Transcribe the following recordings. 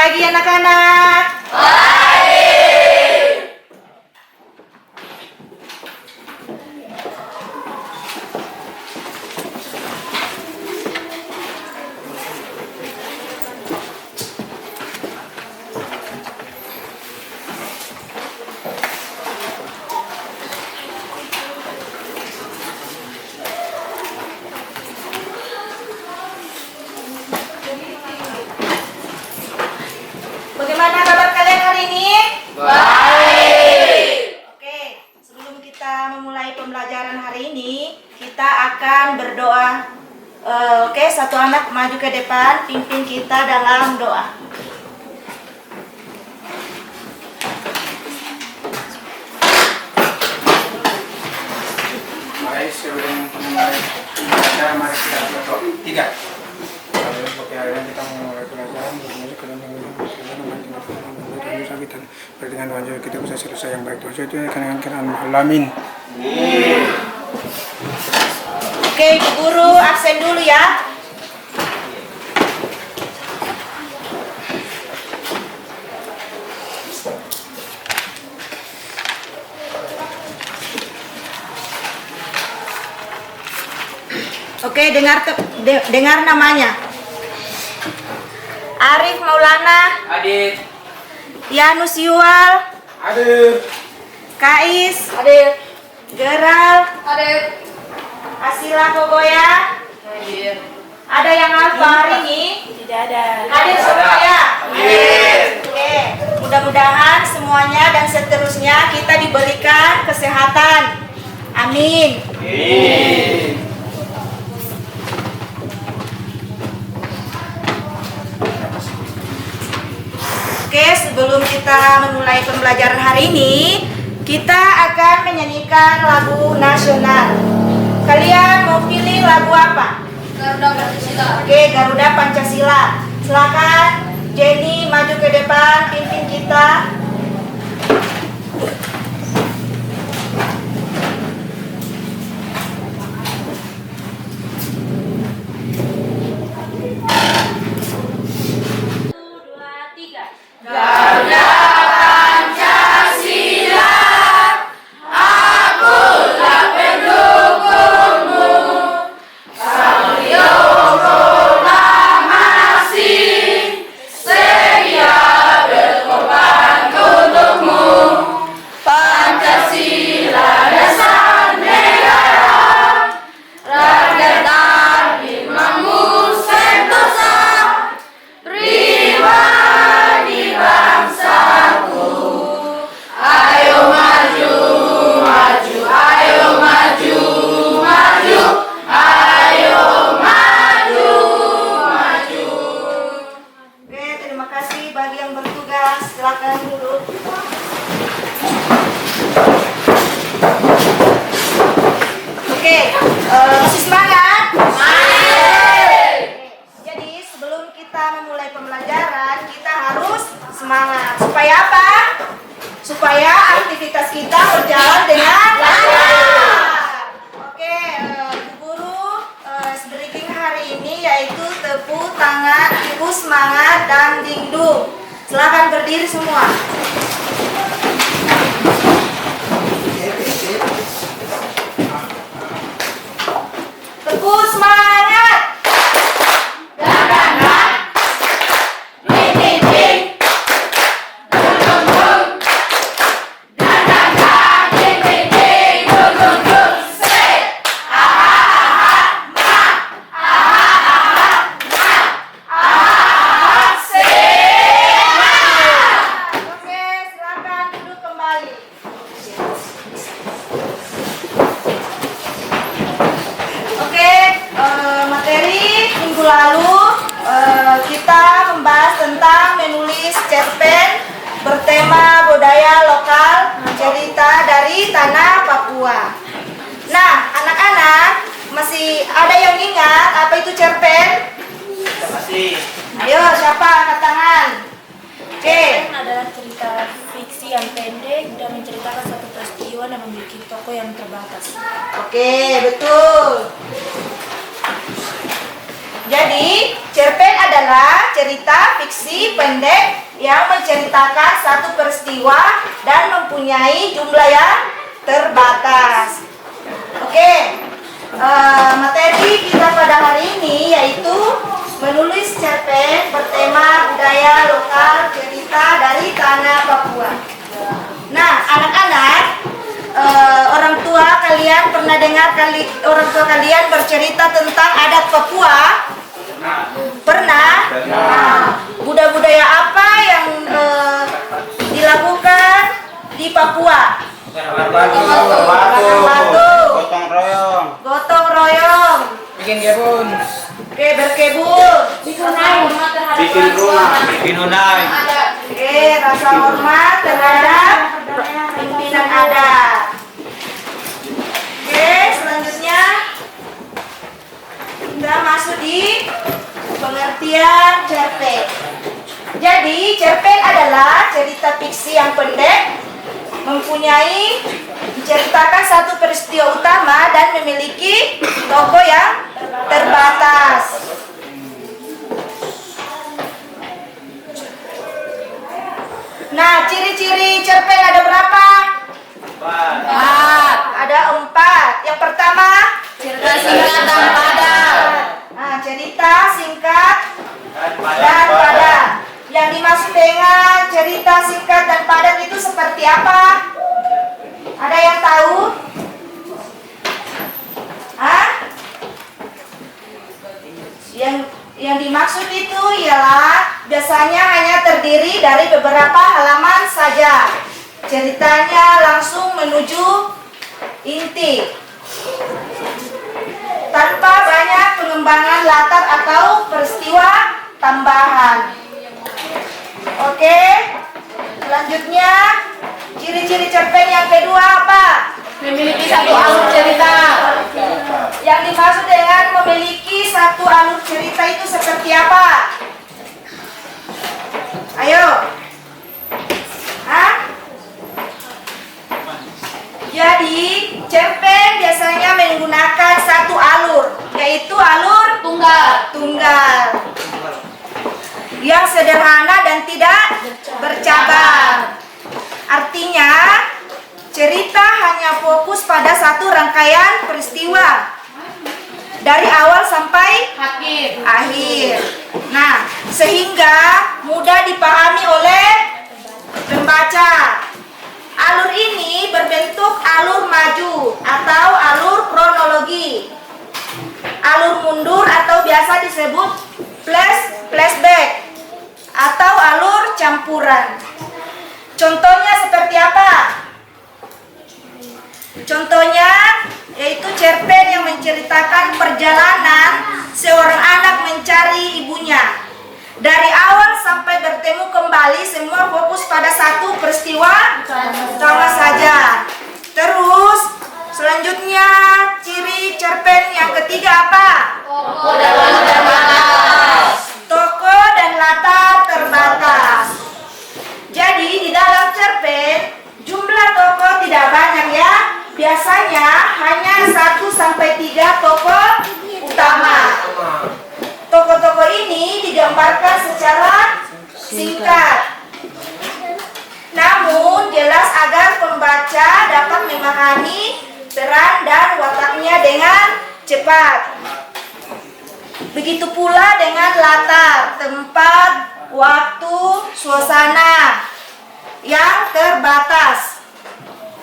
pagi anak-anak. Bagaimana kabar kalian hari ini? Baik. Oke, sebelum kita memulai pembelajaran hari ini, kita akan berdoa. Oke, satu anak maju ke depan, pimpin kita dalam doa. Mari sebelum memulai pembelajaran, mari kita berdoa. 3. Oke, hari ini kita memulai pelajaran. Dengan wajah kita bisa selesai yang baik. Tuhan itu kan alamin. Oke, Ibu Guru absen dulu ya. Oke, dengar namanya. Arif Maulana, Hadir. Yanus Yuwal, Hadir. Kais, Hadir. Geral, Hadir. Asila Kogoya. Hadir. Ada yang alfa hari ini? Tidak ada. Hadir semuanya? Hadir. Oke, mudah-mudahan semuanya dan seterusnya kita diberikan kesehatan. Amin. Amin. Oke, sebelum kita memulai pembelajaran hari ini, kita akan menyanyikan lagu nasional. Kalian mau pilih lagu apa? Garuda Pancasila. Oke, Garuda Pancasila. Silakan Jenny maju ke depan, pimpin kita. Garuda Pancasila, akulah pendukungmu. Beliau proklamasi, sedia berkorban untukmu. Pancasila dasar negara, rakyat dan imammu sentosa, pribadi bangsaku. Ayo maju, maju, ayo maju, maju, ayo maju, maju. Oke, terima kasih bagi yang bertugas. Silakan dulu. Oke, masih semangat? Jadi sebelum kita memulai pembelajaran, kita harus semangat. Supaya apa? Supaya aktivitas kita berjalan dengan lancar. Oke, Bu Guru, speaking hari ini yaitu tepuk tangan, ibu semangat, dan dingdung. Silakan berdiri semua. Tepuk semangat. Oke, silakan duduk kembali. Oke, materi minggu lalu kita membahas tentang menulis cerpen bertema budaya lokal, cerita dari tanah Papua. Nah, anak-anak masih ada yang ingat apa itu cerpen? Masih. Ayo, siapa angkat tangan? Oke. Cerpen adalah cerita fiksi yang pendek dan menceritakan satu peristiwa dan memiliki tokoh yang terbatas. Oke, betul. Jadi, cerpen adalah cerita fiksi pendek yang menceritakan satu peristiwa dan mempunyai jumlah yang terbatas. Oke, materi kita pada hari ini yaitu menulis cerpen bertema budaya lokal cerita dari tanah Papua. Nah, anak-anak, orang tua kalian pernah dengar orang tua kalian bercerita tentang adat Papua? Pernah? Budaya apa yang dilakukan di Papua? Gotong royong. Gotong royong. Bikin kebun. Oke, berkebun. Bikin rumah. Bikin unai. Oke, rasa hormat terhadap pimpinan adat. Oke, selanjutnya kita masuk di pengertian cerpen. Jadi, cerpen adalah cerita fiksi yang pendek, menceritakan satu peristiwa utama dan memiliki tokoh yang terbatas. Nah, ciri-ciri cerpen ada berapa? 4. Ada 4. Yang pertama, Cerita singkat dan padat. nah, cerita singkat dan padat. Yang dimaksud dengan cerita singkat dan padat itu seperti apa? Ada yang tahu? Hah? Yang dimaksud itu ialah biasanya hanya terdiri dari beberapa halaman saja. Ceritanya langsung menuju inti, tanpa banyak pengembangan latar atau peristiwa tambahan. Oke, selanjutnya ciri-ciri cerpen yang kedua apa? Memiliki satu alur cerita. Yang dimaksud dengan memiliki satu alur cerita itu seperti apa? Ayo. Hah? Jadi, cerpen biasanya menggunakan satu alur, yaitu alur tunggal. Yang sederhana dan tidak bercabang. Artinya, cerita hanya fokus pada satu rangkaian peristiwa dari awal sampai akhir. Nah, sehingga mudah dipahami oleh pembaca. Alur ini berbentuk alur maju atau alur kronologi, alur mundur atau biasa disebut flashback, atau alur campuran. Contohnya seperti apa? Contohnya yaitu cerpen yang menceritakan perjalanan seorang anak mencari ibunya. Dari awal sampai bertemu kembali semua fokus pada satu peristiwa utama saja. Terus selanjutnya ciri cerpen yang ketiga apa? Tokoh dan latar terbatas. Jadi di dalam cerpen jumlah tokoh tidak banyak ya. Biasanya hanya 1-3 tokoh utama. Tokoh-tokoh ini digambarkan secara singkat, namun jelas agar pembaca dapat memahami peran dan wataknya dengan cepat. Begitu pula dengan latar, tempat, waktu, suasana yang terbatas.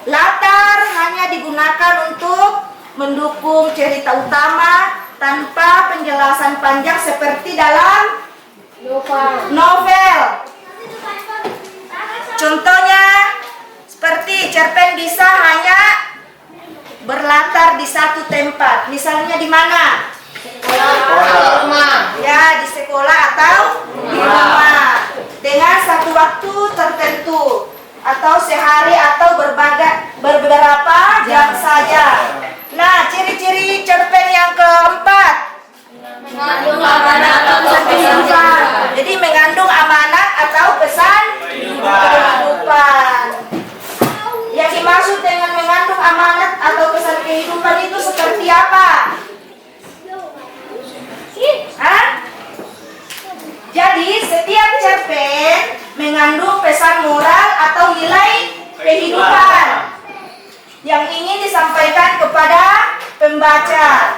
Latar hanya digunakan untuk mendukung cerita utama tanpa penjelasan panjang seperti dalam novel. Contohnya seperti cerpen bisa hanya berlatar di satu tempat. Misalnya di mana? Ya, di sekolah atau di rumah. Dengan satu waktu tertentu atau sehari atau beberapa jam saja. Nah, ciri-ciri cerpen yang keempat, Mengandung amanat atau kehidupan. jadi mengandung amanat atau pesan kehidupan. Yang dimaksud dengan mengandung amanat atau pesan kehidupan itu seperti apa? Hah? Jadi kehidupan yang ingin disampaikan kepada pembaca.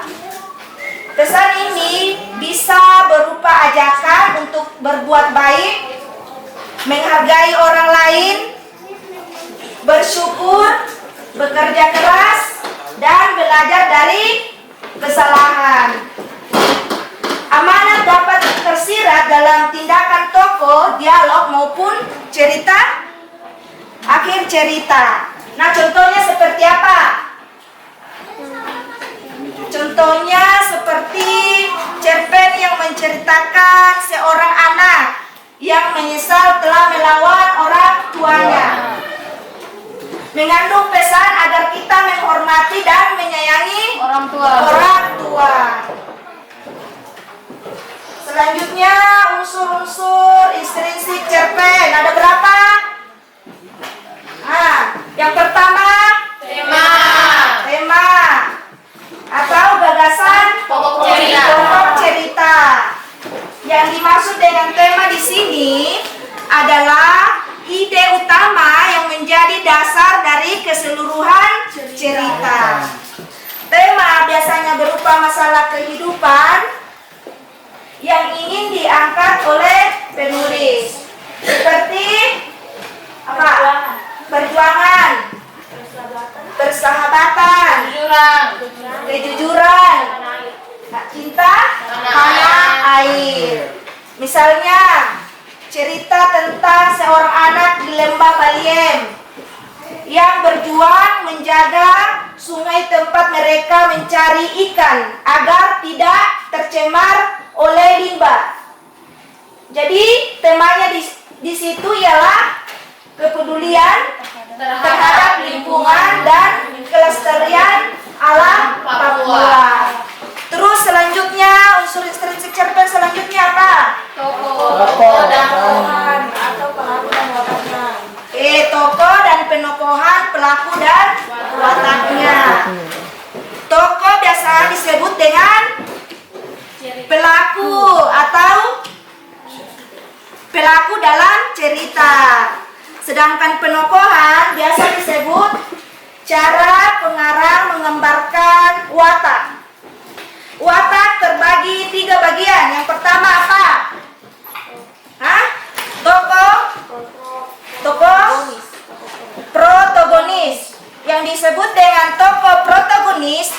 Pesan ini bisa berupa ajakan untuk berbuat baik, menghargai orang lain, bersyukur, bekerja keras, dan belajar dari kesalahan. Amanat dapat tersirat dalam tindakan tokoh, dialog maupun cerita, akhir cerita. Nah, contohnya seperti apa? Contohnya seperti cerpen yang menceritakan seorang anak yang menyesal telah melawan orang tuanya. Mengandung pesan agar kita menghormati dan menyayangi Orang tua. orang tua. Selanjutnya unsur-unsur intrinsik cerpen. Ada berapa? Yang pertama tema atau gagasan Pokok cerita. pokok cerita. Yang dimaksud dengan tema di sini adalah ide utama yang menjadi dasar dari keseluruhan cerita. Tema biasanya berupa masalah kehidupan yang ingin diangkat oleh penulis, seperti apa? Perjuangan, persahabatan, kejujuran, cinta, tanah air. Misalnya cerita tentang seorang anak di lembah Baliem yang berjuang menjaga sungai tempat mereka mencari ikan agar tidak tercemar oleh limbah. Jadi temanya di situ ialah kepedulian terhadap lingkungan dan kelestarian alam Papua. Terus selanjutnya unsur intrinsik cerpen selanjutnya apa? Tokoh dan atau pelaku dan wataknya. Tokoh dan penokohan pelaku dan wataknya. Tokoh biasa disebut dengan pelaku atau pelaku dalam cerita. Sedangkan penokohan biasa disebut cara pengarang menggambarkan watak. Watak terbagi 3 bagian. Yang pertama apa? Tokoh protagonis. Yang disebut dengan tokoh protagonis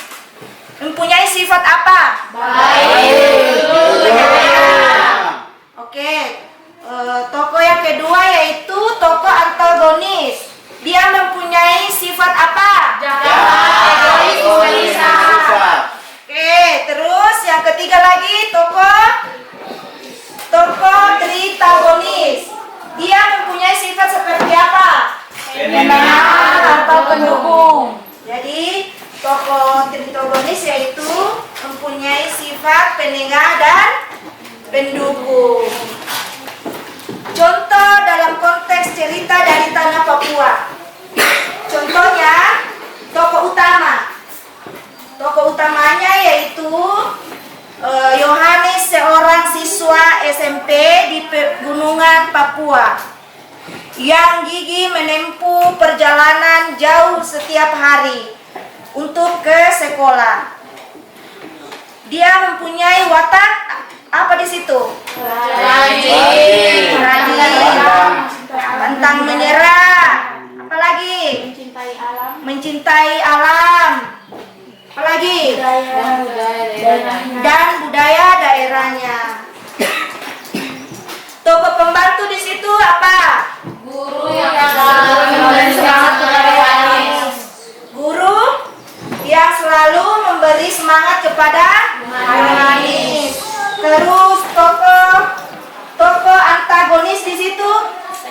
mempunyai sifat apa? baik. Oke. Tokoh yang kedua yaitu tokoh antagonis. Dia mempunyai sifat apa? Egois, gelisah. Oke, terus yang ketiga lagi tokoh tritagonis. Dia mempunyai sifat seperti apa? Penengah atau pendukung. Jadi tokoh tritagonis yaitu mempunyai sifat penengah dan pendukung. Contoh dalam konteks cerita dari tanah Papua. Contohnya tokoh utama. Tokoh utamanya yaitu Yohanes, seorang siswa SMP di Pegunungan Papua yang gigih menempuh perjalanan jauh setiap hari untuk ke sekolah. Dia mempunyai watak apa di situ? Rajin. Pantang menyerah. Apalagi? Mencintai alam. Apalagi? Dan budaya daerahnya. Tokoh pembantu di situ apa? Guru yang selalu memberi semangat kepada Yohanes. Guru yang selalu memberi semangat kepada Yohanes. Terus tokoh antagonis di situ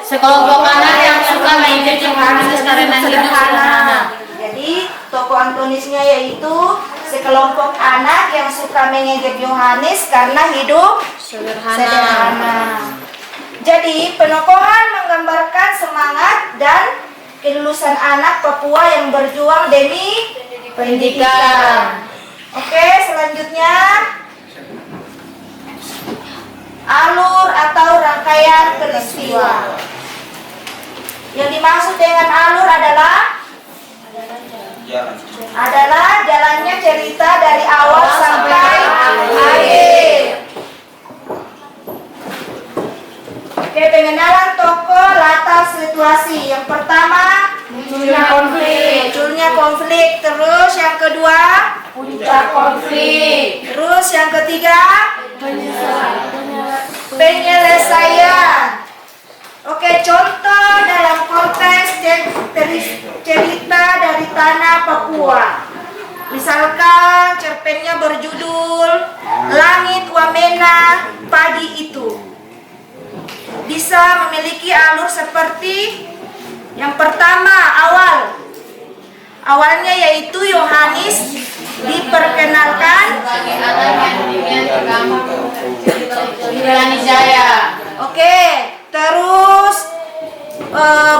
Sekelompok anak yang suka mengejek Yohanes karena hidup sederhana. Jadi tokoh antagonisnya yaitu sekelompok anak yang suka mengejek Yohanes karena hidup sederhana. Jadi penokohan menggambarkan semangat dan kelulusan anak Papua yang berjuang demi pendidikan. Oke, selanjutnya alur atau rangkaian peristiwa. Yang dimaksud dengan alur adalah jalannya cerita dari awal sampai akhir. Oke, pengenalan tokoh, latar situasi. Yang pertama, munculnya konflik. Terus yang kedua, Puncak konflik. terus yang ketiga, penyelesaian. Oke, contoh dalam konteks cerita dari tanah Papua. Misalkan cerpennya berjudul Langit Wamena Pagi Itu. Bisa memiliki alur seperti yang pertama, awalnya yaitu Yohanes diperkenalkan Sebagai anak yang demikian tergampang Indrani Jaya. Oke, terus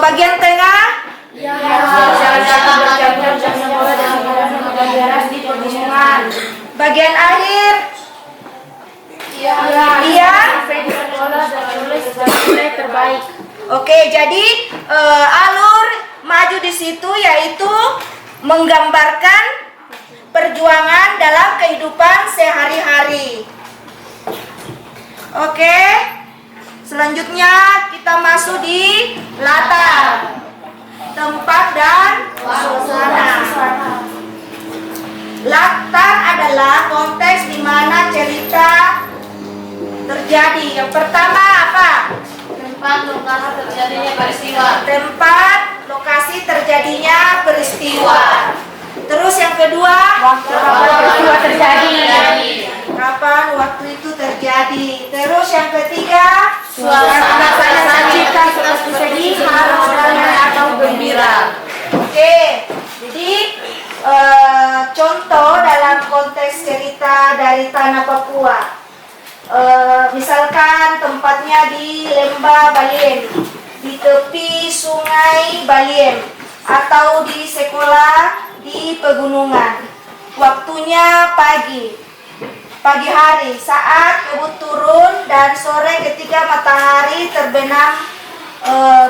bagian tengah bagian akhir iya. terbaik. Oke, jadi alur maju di situ yaitu menggambarkan perjuangan dalam kehidupan sehari-hari. Oke, selanjutnya kita masuk di latar, tempat dan suasana. Latar adalah konteks di mana cerita terjadi. Yang pertama apa? Tempat lokasi terjadinya peristiwa. Tempat lokasi terjadinya peristiwa. Terus yang kedua, Peristiwa terjadi. kapan waktu itu terjadi. Terus yang ketiga, Suasana Cerita seperti sedih, haru, damai atau gembira. Oke, jadi contoh dalam konteks cerita dari tanah Papua. Misalkan tempatnya di Lembah Baliem, di tepi sungai Baliem, atau di sekolah di pegunungan. Waktunya pagi hari saat kabut turun dan sore ketika matahari terbenam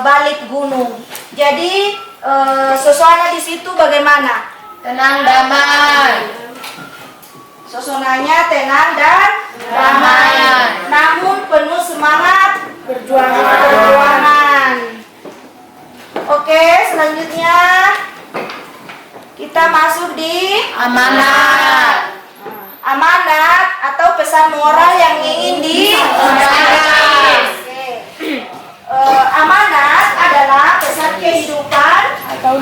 balik gunung. Jadi suasana di situ bagaimana? Tenang damai. Suasananya tenang dan damai, namun penuh semangat perjuangan. Oke, selanjutnya kita masuk di Amanat. amanat atau pesan moral yang ingin disampaikan. Amanat adalah pesan kehidupan atau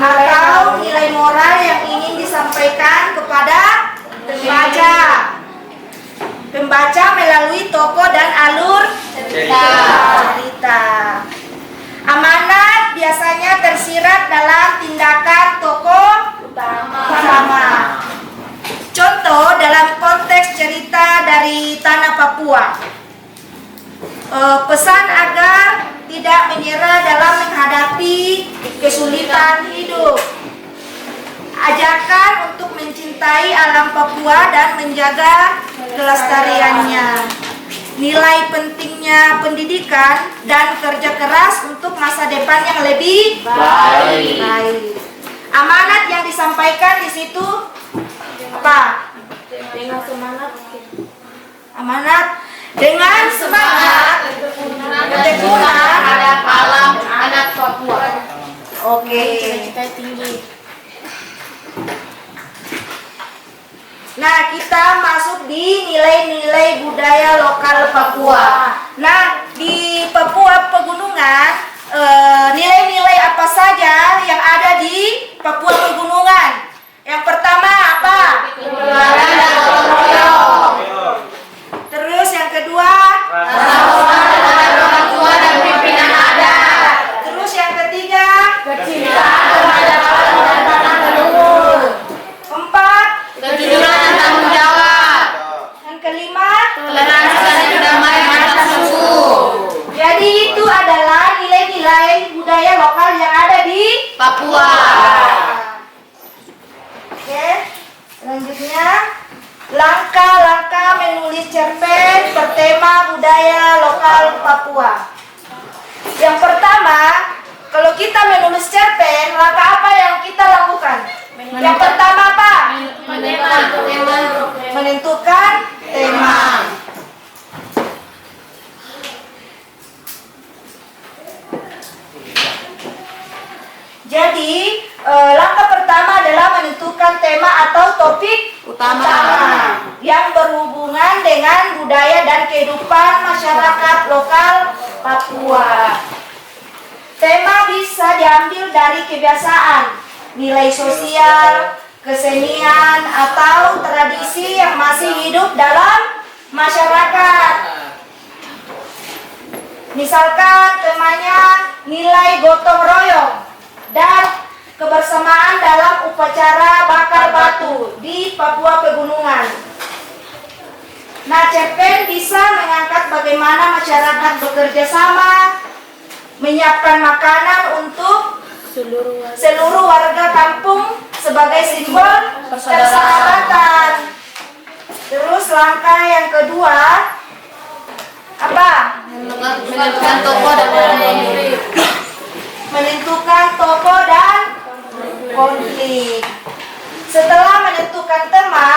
nilai moral yang ingin disampaikan kepada pembaca melalui tokoh dan alur cerita. Amanat biasanya tersirat dalam tindakan tokoh utama. Contoh dalam konteks cerita dari tanah Papua. Pesan agar tidak menyerah dalam menghadapi kesulitan hidup. Ajakan untuk mencintai alam Papua dan menjaga kelestariannya. Nilai pentingnya pendidikan dan kerja keras untuk masa depan yang lebih baik. Amanat yang disampaikan di situ apa? Dengan semangat. Amanat dengan semangat ketekunan Ada alam anak Papua. Oke. Cita-cita tinggi. Nah, kita masuk di nilai-nilai budaya lokal Papua. Nah, di Papua pegunungan, nilai-nilai apa saja yang ada di Papua pegunungan? Yang pertama apa? Keluarga dan gotong royong. Terus yang kedua? Dengan orang tua dan pimpinan adat. Terus yang ketiga? Kecintaan terhadap alam dan tanah leluhur. Empat? Kejujuran dan tanggung jawab. Yang kelima? Toleransi dan kedamaian antar suku. Jadi itu adalah nilai-nilai budaya lokal yang ada di Papua. Oke, selanjutnya langkah-langkah menulis cerpen bertema budaya lokal Papua. Yang pertama, Kalau kita menulis cerpen, langkah apa yang kita lakukan? Yang pertama apa? Menentukan tema. Jadi, langkah pertama adalah menentukan tema atau topik utama yang berhubungan dengan budaya dan kehidupan masyarakat lokal Papua. Tema bisa diambil dari kebiasaan, nilai sosial, kesenian, atau tradisi yang masih hidup dalam masyarakat. Misalkan temanya nilai gotong royong dan kebersamaan dalam upacara bakar batu di Papua Pegunungan. Nah, cerpen bisa mengangkat bagaimana masyarakat bekerja sama menyiapkan makanan untuk seluruh warga kampung sebagai simbol persahabatan. Terus langkah yang kedua apa? Menentukan tokoh dan konflik. Menentukan tokoh dan konflik. Setelah menentukan tema,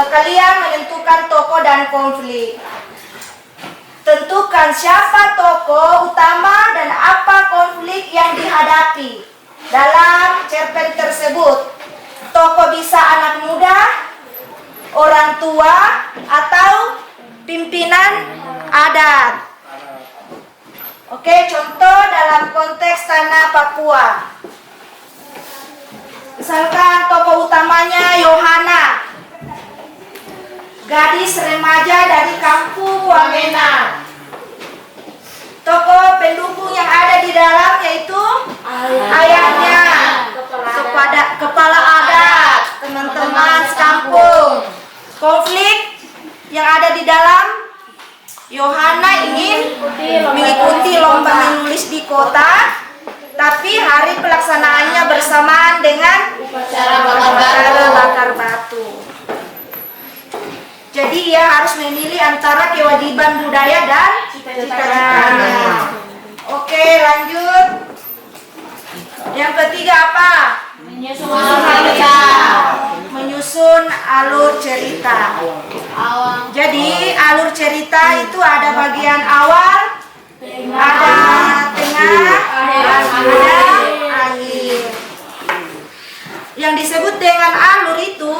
kalian menentukan tokoh dan konflik. Tentukan siapa tokoh utama dan apa konflik yang dihadapi dalam cerpen tersebut. Tokoh bisa anak muda, orang tua, atau pimpinan adat. Oke, contoh dalam konteks tanah Papua. Misalkan tokoh utamanya Yohana, gadis remaja dari kampung Wamena. Tokoh pendukung yang ada di dalam yaitu ayahnya, kepala adat, teman-teman sekampung. Konflik yang ada di dalam, Yohana ingin mengikuti lomba menulis di kota, tapi hari pelaksanaannya bersamaan dengan upacara bakar batu. Jadi ia harus memilih antara kewajiban budaya dan cita-citanya. Oke, lanjut. Yang ketiga apa? Menyusun alur cerita. Jadi alur cerita itu ada bagian awal, ada tengah, ada akhir. Yang disebut dengan alur itu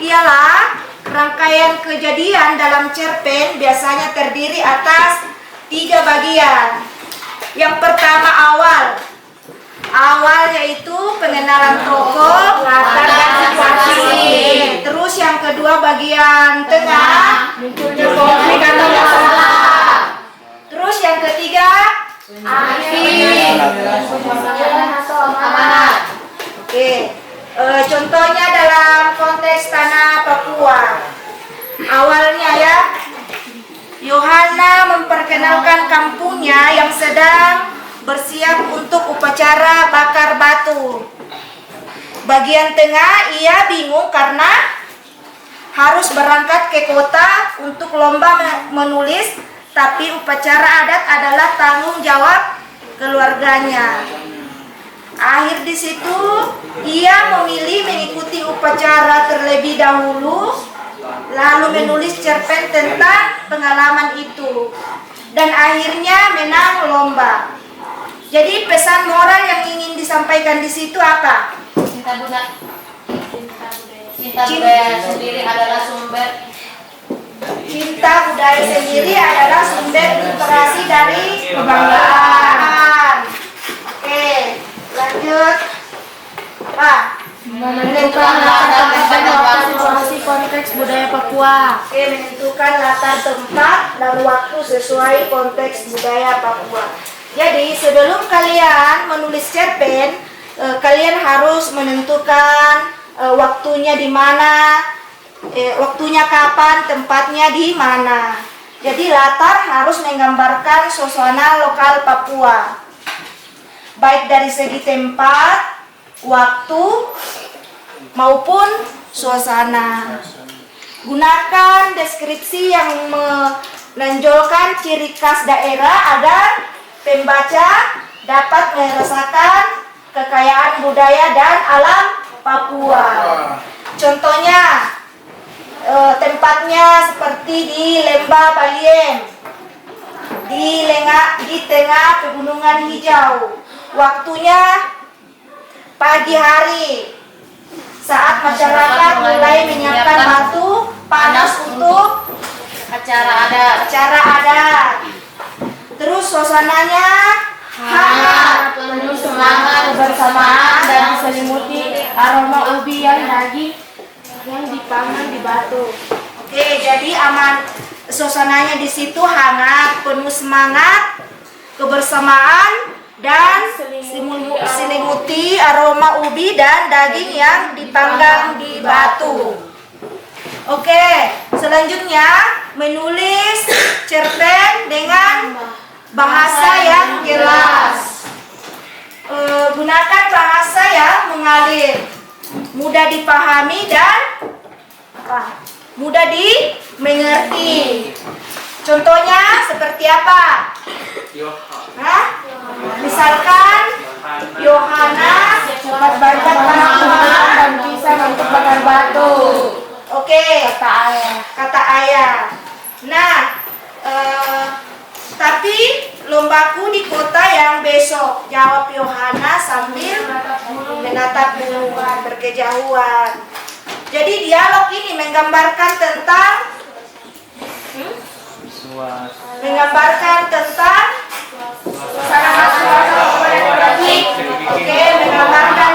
ialah rangkaian kejadian dalam cerpen biasanya terdiri atas 3 bagian. Yang pertama awal. Awal yaitu pengenalan tokoh, latar dan situasi. Terus yang kedua bagian tengah, konflik atau masalah. Terus yang ketiga akhir. Oke. Contohnya dalam konteks tanah Papua. Awalnya ya, Yohana memperkenalkan kampungnya yang sedang bersiap untuk upacara bakar batu. Bagian tengah ia bingung karena harus berangkat ke kota untuk lomba menulis, tapi upacara adat adalah tanggung jawab keluarganya. Akhir di situ ia memilih mengikuti upacara terlebih dahulu, lalu menulis cerpen tentang pengalaman itu, dan akhirnya menang lomba. Jadi pesan moral yang ingin disampaikan di situ apa? Cinta budaya sendiri adalah sumber. Cinta budaya sendiri adalah sumber inspirasi dari kebanggaan. Oke, lanjut. Pak, menentukan latar tempat dan situasi konteks budaya Papua. Oke, menentukan latar tempat dan waktu sesuai konteks budaya Papua. Jadi sebelum kalian menulis cerpen, kalian harus menentukan waktunya di mana, waktunya kapan, tempatnya di mana. Jadi latar harus menggambarkan suasana lokal Papua, baik dari segi tempat, waktu, maupun suasana. Gunakan deskripsi yang menonjolkan ciri khas daerah agar pembaca dapat merasakan kekayaan budaya dan alam Papua. Contohnya tempatnya seperti di Lembah Baliem, di tengah pegunungan hijau. Waktunya pagi hari saat masyarakat mulai menyiapkan batu panas untuk Acara adat. Terus suasananya hangat, Penuh semangat, kebersamaan, dan Selimuti aroma ubi yang daging yang dipanggang di batu. Oke, jadi aman. Suasananya di situ hangat, penuh semangat, kebersamaan, dan selimuti aroma ubi dan daging yang dipanggang di batu. Oke, selanjutnya menulis cerpen dengan bahasa yang jelas. Gunakan bahasa yang mengalir, mudah dipahami dan mudah dimengerti. Contohnya seperti apa? Misalkan Yohana Cepat banyak anak Tuhan dan bisa untuk bakar batu. Oke, Kata ayah. Nah, tapi lombaku di kota yang besok, jawab Yohana sambil menatap bulan berkejauhan. Jadi dialog ini menggambarkan tentang Oke, menggambarkan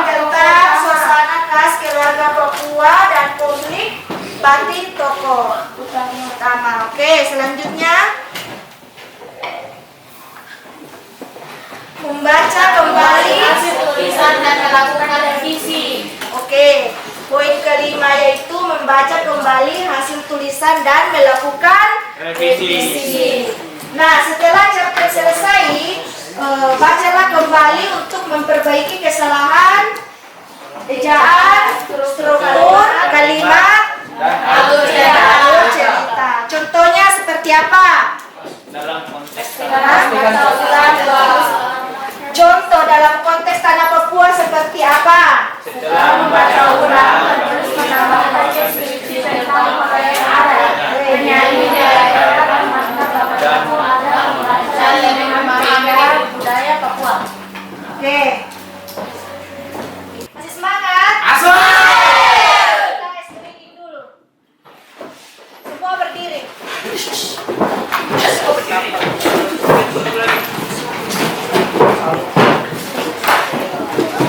tentang suasana khas keluarga Papua dan konflik batin tokoh utama. Oke, selanjutnya membaca kembali hasil tulisan dan melakukan revisi. Oke, poin kelima yaitu membaca kembali hasil tulisan dan melakukan revisi. Nah, setelah cerpen selesai, bacalah kembali untuk memperbaiki kesalahan ejaan, struktur, kalimat, alur cerita. Contohnya seperti apa? Contoh dalam konteks tanah Papua seperti apa? Setelah membaca ulang, Terus menambahkan deskripsi tentang pakaian adat, penyanyi daerah, dan lebih memahami budaya Papua. Oke. Masih semangat? Asal! Kita stretching dulu. Semua berdiri.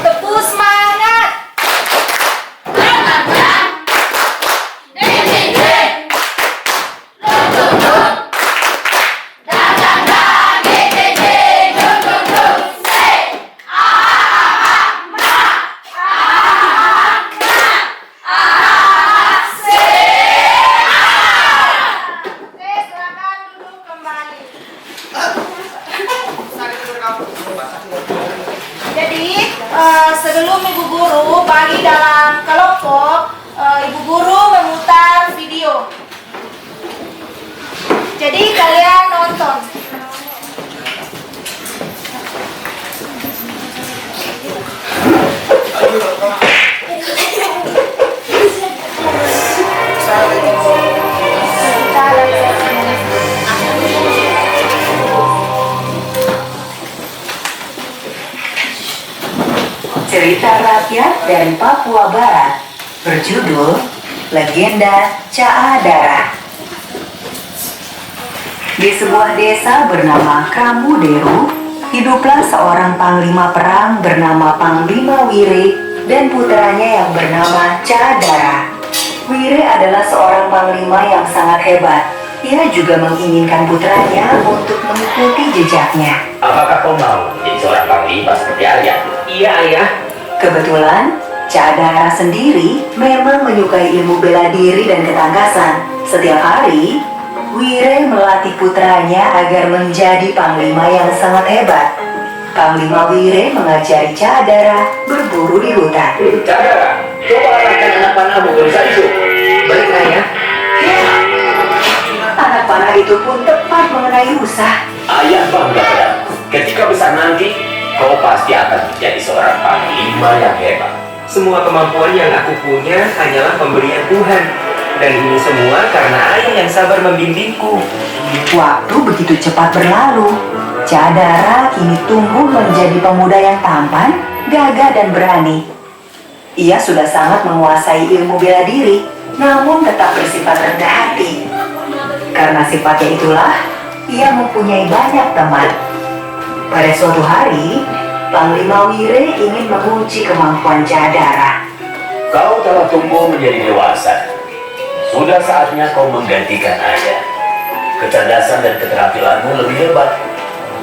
Tepuk semangat. Oke, silakan duduk kembali. Jadi sebelum Ibu Guru bagi dalam kelompok, Ibu Guru memutar video. Jadi kalian nonton. Cerita rakyat dari Papua Barat berjudul Legenda Caa Darah. Di sebuah desa bernama Kramuderu, hiduplah seorang panglima perang bernama Panglima Wire dan putranya yang bernama Caa Darah. Wire adalah seorang panglima yang sangat hebat. Ia juga menginginkan putranya untuk mengikuti jejaknya. Apakah kau mau menjadi seorang panglima seperti ayah? Iya, ayah. Kebetulan, Caa Darah sendiri memang menyukai ilmu bela diri dan ketangkasan. Setiap hari, Wire melatih putranya agar menjadi panglima yang sangat hebat. Panglima Wire mengajari Caa Darah berburu di hutan. Cara, coba arahkan anak panahmu ke desa itu. Baik, ayah. Anak panah itu pun tepat mengenai rusa. Ayah bangga padamu. Ketika besar nanti, Kau pasti akan menjadi seorang panglima yang hebat. Semua kemampuan yang aku punya hanyalah pemberian Tuhan. Dan ini semua karena ayah yang sabar membimbingku. Waktu begitu cepat berlalu. Cadara kini tumbuh menjadi pemuda yang tampan, gagah dan berani. Ia sudah sangat menguasai ilmu bela diri, namun tetap bersifat rendah hati. Karena sifatnya itulah, ia mempunyai banyak teman. Pada suatu hari, Panglima Wire ingin menguji kemampuan Cadara. Kau telah tumbuh menjadi dewasa. Sudah saatnya kau menggantikan ayah. Kecerdasan dan keterampilanmu lebih hebat.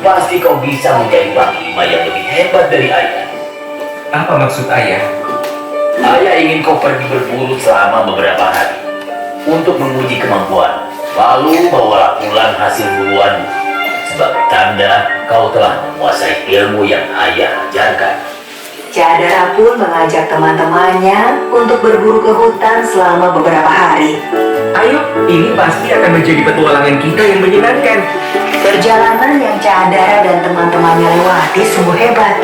Pasti kau bisa menjadi panglima yang lebih hebat dari ayah. Apa maksud ayah? Ayah ingin kau pergi berburu selama beberapa hari untuk menguji kemampuan. Lalu bawalah pulang hasil buruanmu sebagai tanda kau telah menguasai ilmu yang ayah ajarkan. Cadara pun mengajak teman-temannya untuk berburu ke hutan selama beberapa hari. Ayo, ini pasti akan menjadi petualangan kita yang menyenangkan. Perjalanan yang Cadara dan teman-temannya lewati sungguh hebat.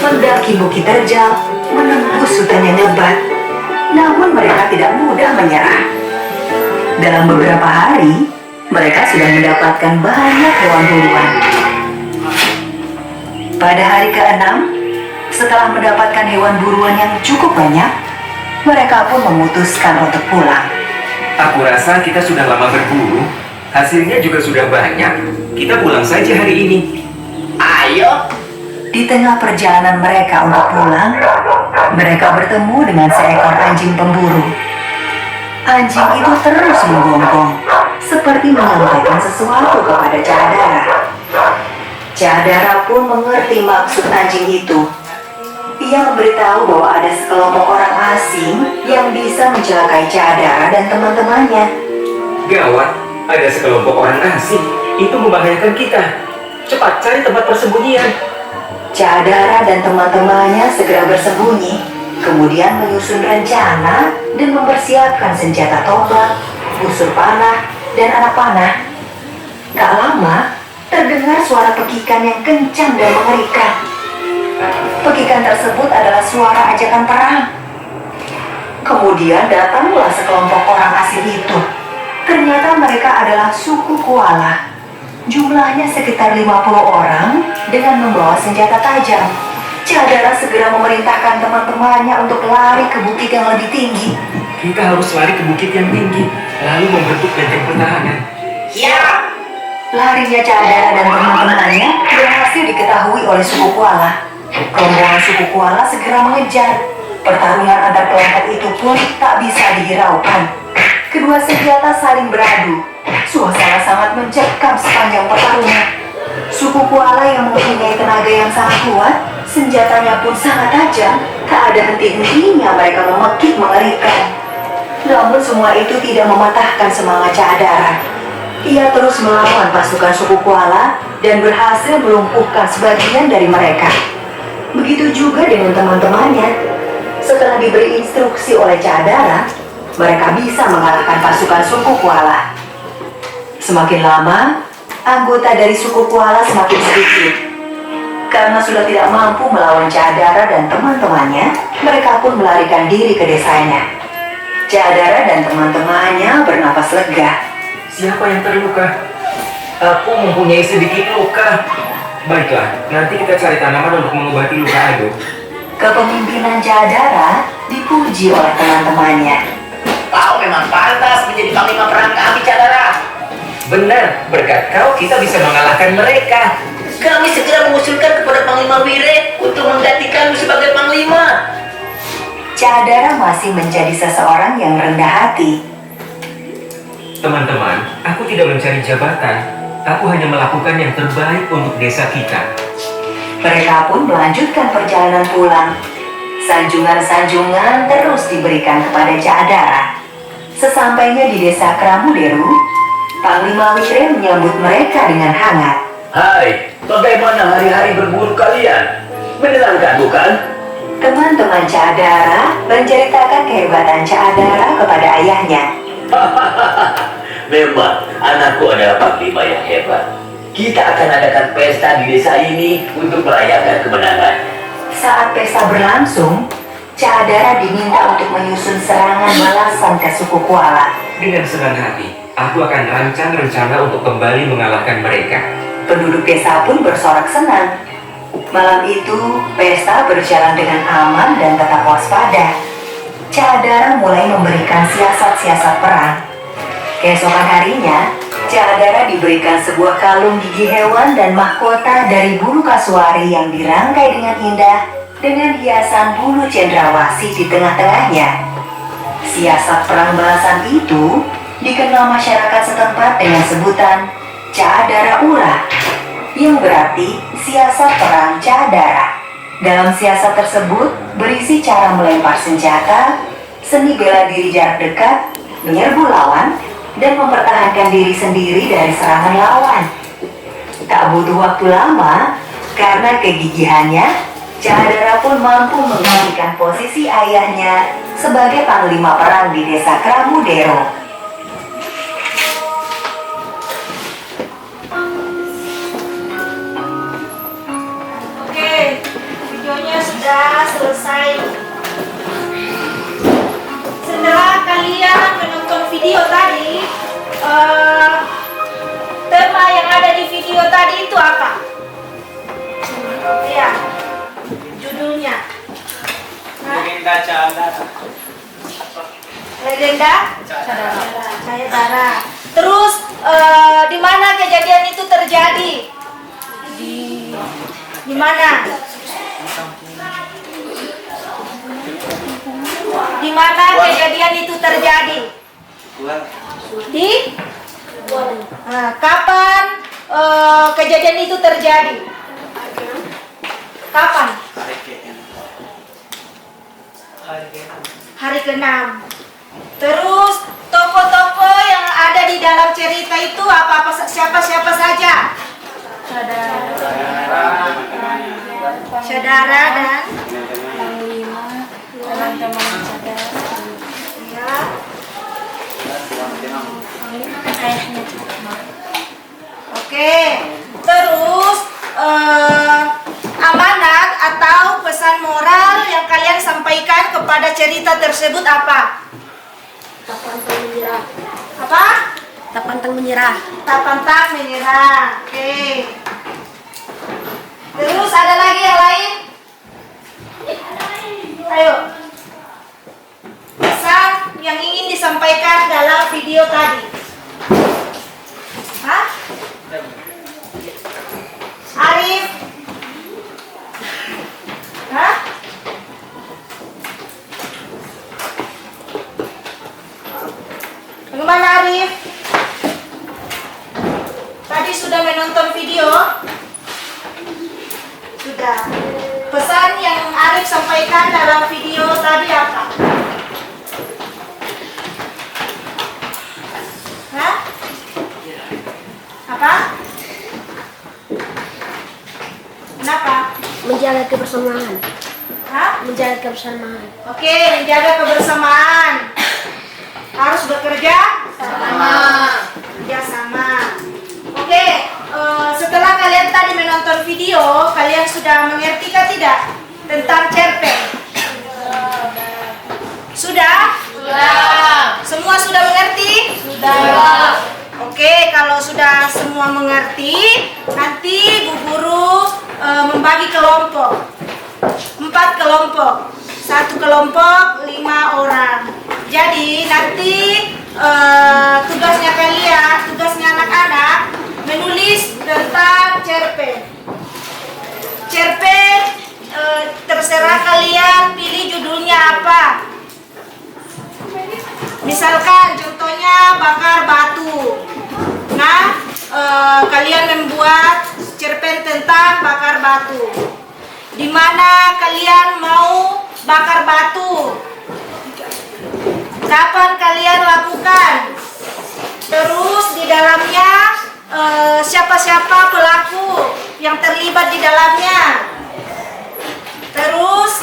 Mendaki bukit terjal, menembus hutan yang lebat. Namun mereka tidak mudah menyerah. Dalam beberapa hari, mereka sudah mendapatkan banyak hewan buruan. Pada hari ke-6, setelah mendapatkan hewan buruan yang cukup banyak, mereka pun memutuskan untuk pulang. Aku rasa kita sudah lama berburu. Hasilnya juga sudah banyak. Kita pulang saja hari ini. Ayo. Di tengah perjalanan mereka untuk pulang, mereka bertemu dengan seekor anjing pemburu. Anjing itu terus menggonggong, seperti menyampaikan sesuatu kepada Cadara. Cadara pun mengerti maksud anjing itu. Ia memberitahu bahwa ada sekelompok orang asing yang bisa mencelakai Cadara dan teman-temannya. Gawat, ada sekelompok orang asing. Itu membahayakan kita. Cepat cari tempat persembunyian. Cadara dan teman-temannya segera bersembunyi, kemudian menyusun rencana dan mempersiapkan senjata tombak, busur panah, dan anak panah. Tak lama, terdengar suara pekikan yang kencang dan mengerikan. Pekikan tersebut adalah suara ajakan perang. Kemudian datanglah sekelompok orang asing itu. Ternyata mereka adalah suku Kuala. Jumlahnya sekitar 50 orang dengan membawa senjata tajam. Cadara segera memerintahkan teman-temannya untuk lari ke bukit yang lebih tinggi. Kita harus lari ke bukit yang tinggi, lalu membentuk benteng pertahanan. Ya. Larinya Cadara dan teman-temannya berhasil diketahui oleh suku Kuala. Rombongan suku Kuala segera mengejar. Pertarungan antar kelompok itu pun tak bisa dihiraukan. Kedua senjata saling beradu. Suasana sangat mencekam sepanjang pertarungan. Suku Kuala yang mempunyai tenaga yang sangat kuat, senjatanya pun sangat tajam. Tak ada henti-hentinya mereka memekik mengerikan. Namun semua itu tidak mematahkan semangat Cadara. Ia terus melawan pasukan suku Kuala dan berhasil melumpuhkan sebagian dari mereka. Begitu juga dengan teman-temannya. Setelah diberi instruksi oleh Cadara, mereka bisa mengalahkan pasukan suku Kuala. Semakin lama, anggota dari suku Kuala semakin sedikit. Karena sudah tidak mampu melawan Cadara dan teman-temannya, mereka pun melarikan diri ke desanya. Cadara dan teman-temannya bernapas lega. Siapa yang terluka? Aku mempunyai sedikit luka. Baiklah, nanti kita cari tanaman untuk mengobati luka itu. Kepemimpinan Cadara dipuji oleh teman-temannya. Kau memang pantas menjadi panglima perang kami, Cadara. Benar, berkat kau kita bisa mengalahkan mereka. Kami segera mengusulkan kepada Panglima Wire untuk menggantikanmu sebagai panglima. Cadara masih menjadi seseorang yang rendah hati. Teman-teman, aku tidak mencari jabatan. Aku hanya melakukan yang terbaik untuk desa kita. Mereka pun melanjutkan perjalanan pulang. Sanjungan-sanjungan terus diberikan kepada Cadara. Sesampainya di desa Kramuderu, Panglima Wire menyambut mereka dengan hangat. Hai, bagaimana hari-hari berburu kalian? Menyenangkan bukan? Teman-teman Cadara menceritakan kehebatan Cadara kepada ayahnya. Memang, anakku adalah panglima yang hebat. kita akan adakan pesta di desa ini untuk merayakan kemenangan. Saat pesta berlangsung, Cadara diminta untuk menyusun serangan balasan ke suku Kuala. Dengan senang hati, aku akan rancang rencana untuk kembali mengalahkan mereka. Penduduk desa pun bersorak senang. Malam itu, pesta berjalan dengan aman dan tetap waspada. Cadara mulai memberikan siasat-siasat perang. Keesokan harinya, Cadara diberikan sebuah kalung gigi hewan dan mahkota dari bulu kasuari yang dirangkai dengan indah dengan hiasan bulu cendrawasih di tengah-tengahnya. Siasat perang balasan itu dikenal masyarakat setempat dengan sebutan Cadara Ura, yang berarti siasat perang Cadara. Dalam siasat tersebut berisi cara melempar senjata, seni bela diri jarak dekat, menyerbu lawan, dan mempertahankan diri sendiri dari serangan lawan. Tak butuh waktu lama, karena kegigihannya, Cadara pun mampu menggantikan posisi ayahnya sebagai panglima perang di desa Kramudero. Oke, videonya sudah selesai. Setelah kalian menonton video tadi, tema yang ada di video tadi itu apa? Iya, judulnya. Hah? Legenda Cadara. Legenda Cadara. Terus di mana kejadian itu terjadi? Di mana? Di mana kejadian itu terjadi? Di? Kapan kejadian itu terjadi? Kapan? Hari ke-6. Terus tokoh-tokoh yang ada di dalam cerita itu siapa-siapa saja? Cadara dan Panglima, teman-teman Cadara, ya, ayahnya juga. oke. Terus amanat atau pesan moral yang kalian sampaikan kepada cerita tersebut apa? Tak pantang menyerah. Apa? Tak pantang menyerah. Tak pantang menyerah. Oke. Terus ada lagi yang lain? Ayo. Pesan yang ingin disampaikan dalam video tadi. Hah? Arif? Hah? Bagaimana Arif? Tadi sudah menonton video? Sudah. Pesan yang Arif sampaikan dalam video tadi apa? Hah? Apa? Kenapa? Menjaga kebersamaan. Hah? Menjaga kebersamaan. Oke, menjaga kebersamaan. Harus bekerja sama. Kerja sama. Oke, setelah kalian tadi menonton video, kalian sudah mengerti kah tidak tentang cerpen? Sudah? Sudah. Semua sudah mengerti? Sudah. Oke, kalau sudah semua mengerti, nanti Bu Guru membagi kelompok. 4 kelompok. 1 kelompok 5 orang. Jadi nanti tugasnya kalian, tugasnya anak-anak menulis tentang cerpen. Cerpen terserah kalian pilih judulnya apa. Misalkan contohnya bakar batu. Nah, kalian membuat cerpen tentang bakar batu. Di mana kalian mau bakar batu? Kapan kalian lakukan? Terus di dalamnya siapa-siapa pelaku yang terlibat di dalamnya? Terus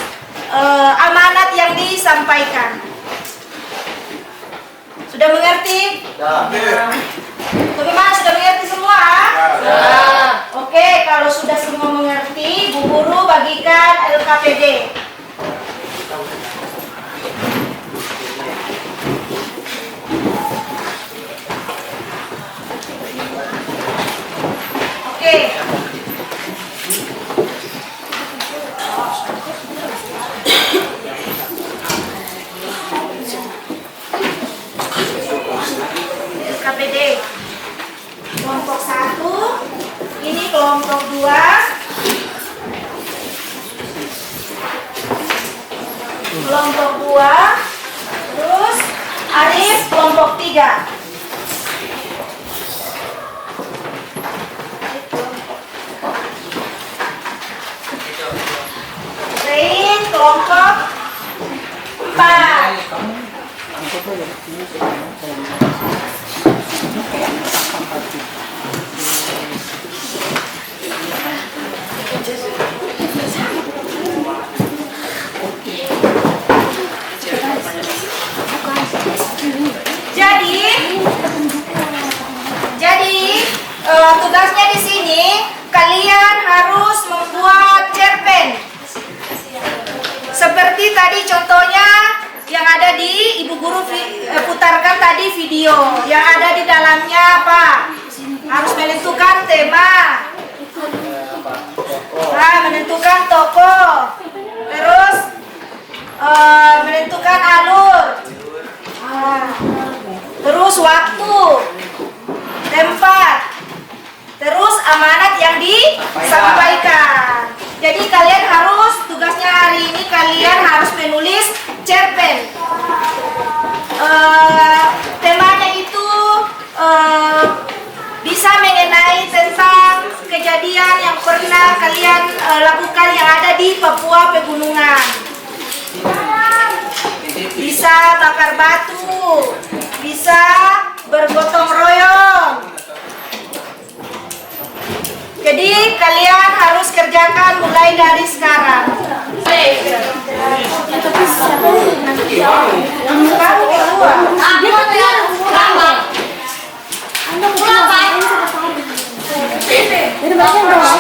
amanat yang disampaikan. Sudah mengerti? Bagaimana, sudah mengerti semua? Oke, kalau sudah semua mengerti, Bu Guru bagikan LKPD. Oke. LKPD. Kelompok 1, ini kelompok 2. Kelompok 2. Terus Arif kelompok 3. Rein kelompok 4. Tugasnya di sini kalian harus membuat cerpen. Seperti tadi contohnya yang ada di Ibu Guru putarkan tadi video. Yang ada di dalamnya apa? Harus menentukan tema. Menentukan tokoh. Terus menentukan alur. Terus waktu, tempat, terus amanat yang disampaikan. Jadi kalian harus, tugasnya hari ini kalian harus menulis cerpen. Temanya itu bisa mengenai tentang kejadian yang pernah kalian lakukan yang ada di Papua Pegunungan. Bisa bakar batu, bisa bergotong royong. Jadi kalian harus kerjakan mulai dari sekarang. Kamu keluar.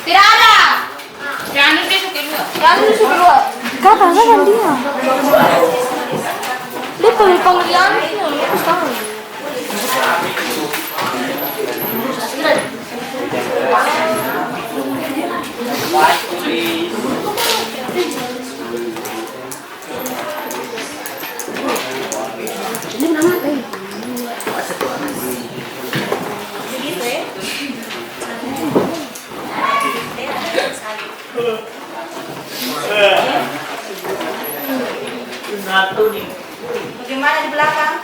Tidak ada. Jangan disuruh keluar. Kakak kan dia. Dia panggil sekarang. Bagaimana di belakang?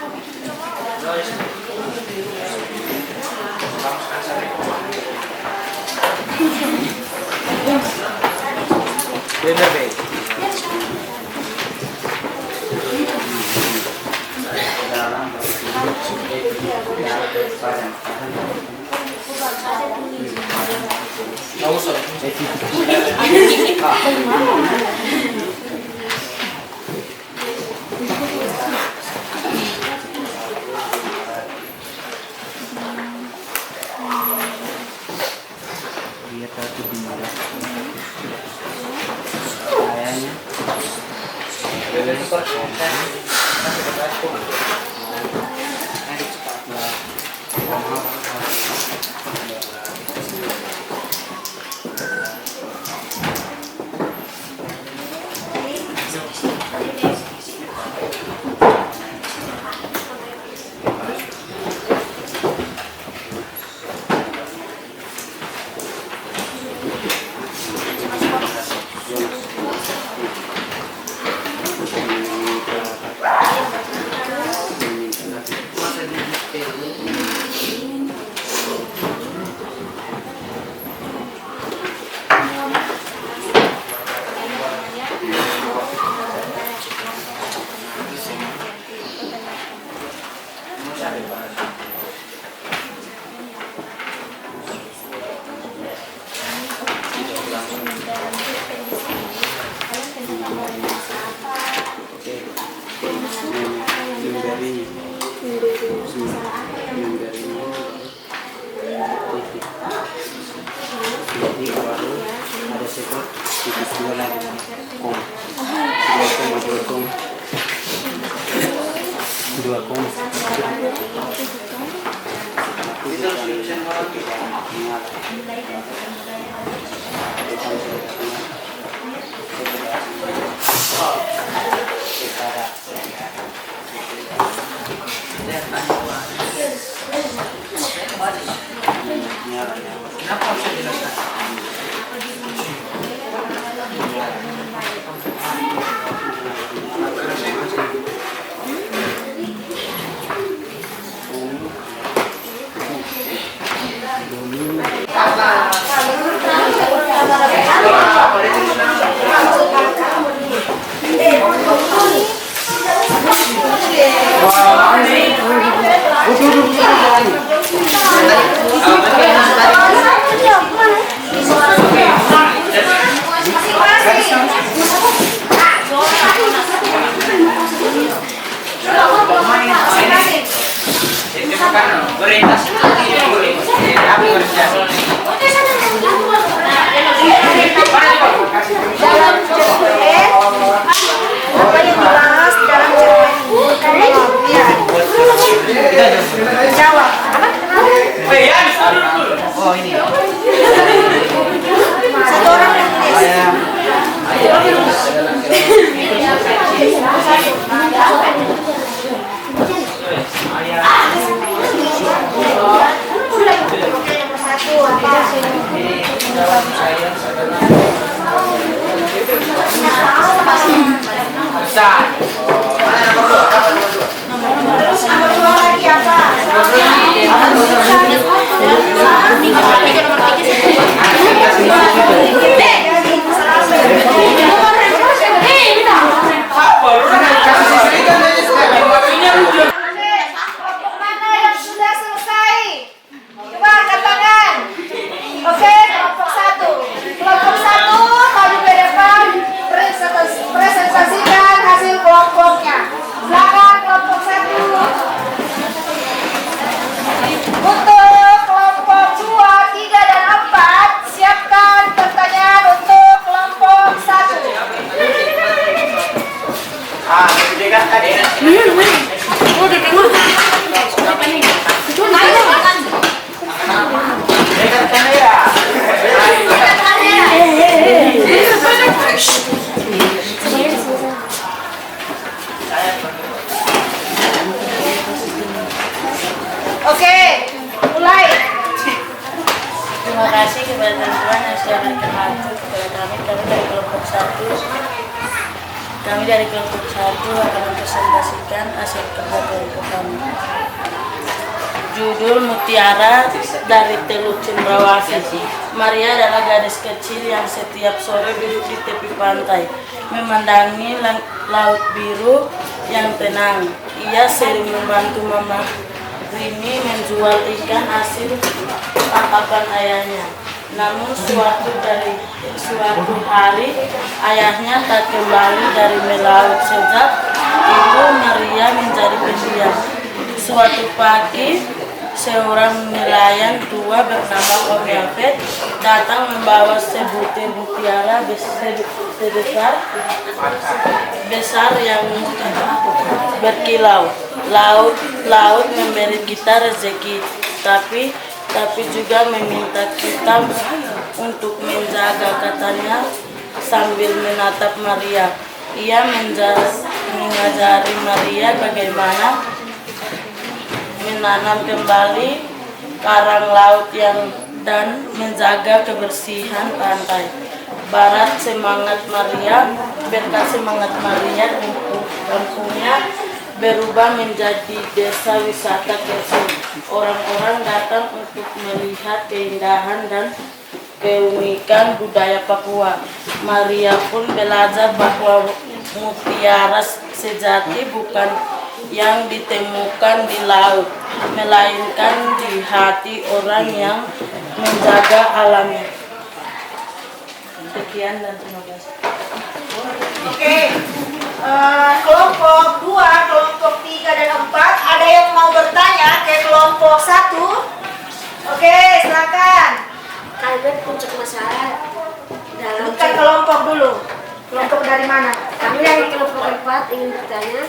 Dua lagi. Kum. Dua kum. Dua kum. Oh ini. Satu orang yang tulis. Nomor dua lagi apa? Kelompok mana yang sudah selesai? Coba angkat tangan. Oke, kelompok satu. Kelompok satu maju ke depan, presentasikan hasil kelompoknya. Silakan kelompok satu. Untuk kelompok 2, 3, dan 4, siapkan pertanyaan untuk kelompok 1. Oke, mulai. Terima kasih kepada teman-teman yang sudah terhadir kepada kami dari kelompok 1. Kami dari kelompok 1 akan mempresentasikan hasil kerja kelompok kami. Judul Mutiara dari Teluk Cendrawasih. Maria adalah gadis kecil yang setiap sore duduk di tepi pantai, memandangi laut biru yang tenang. Ia sering membantu Mama Rini menjual ikan hasil tangkapan ayahnya. Namun suatu hari ayahnya tak kembali dari melaut. Sejak itu Maria menjadi pendiam. Suatu pagi seorang nelayan tua bernama Om Yafet datang membawa sebutir mutiara besar yang berkilau. Laut memberi kita rezeki, tapi juga meminta kita untuk menjaga, katanya sambil menatap Maria. Ia mengajari Maria bagaimana menanam kembali karang laut dan menjaga kebersihan pantai. Berkat semangat Maria, kampungnya berubah menjadi desa wisata kecil. Orang-orang datang untuk melihat keindahan dan keunikan budaya Papua. Maria pun belajar bahwa mutiara sejati bukan yang ditemukan di laut, melainkan di hati orang yang menjaga alamnya. Sekian dan terima kasih. Oke. Kelompok 2, kelompok 3, dan 4, ada yang mau bertanya ke kelompok 1? Oke, silakan. Kalimat puncak masalah dalam Bukan kelompok dulu. Kelompok dari mana? Kami dari kelompok 4 ingin bertanya.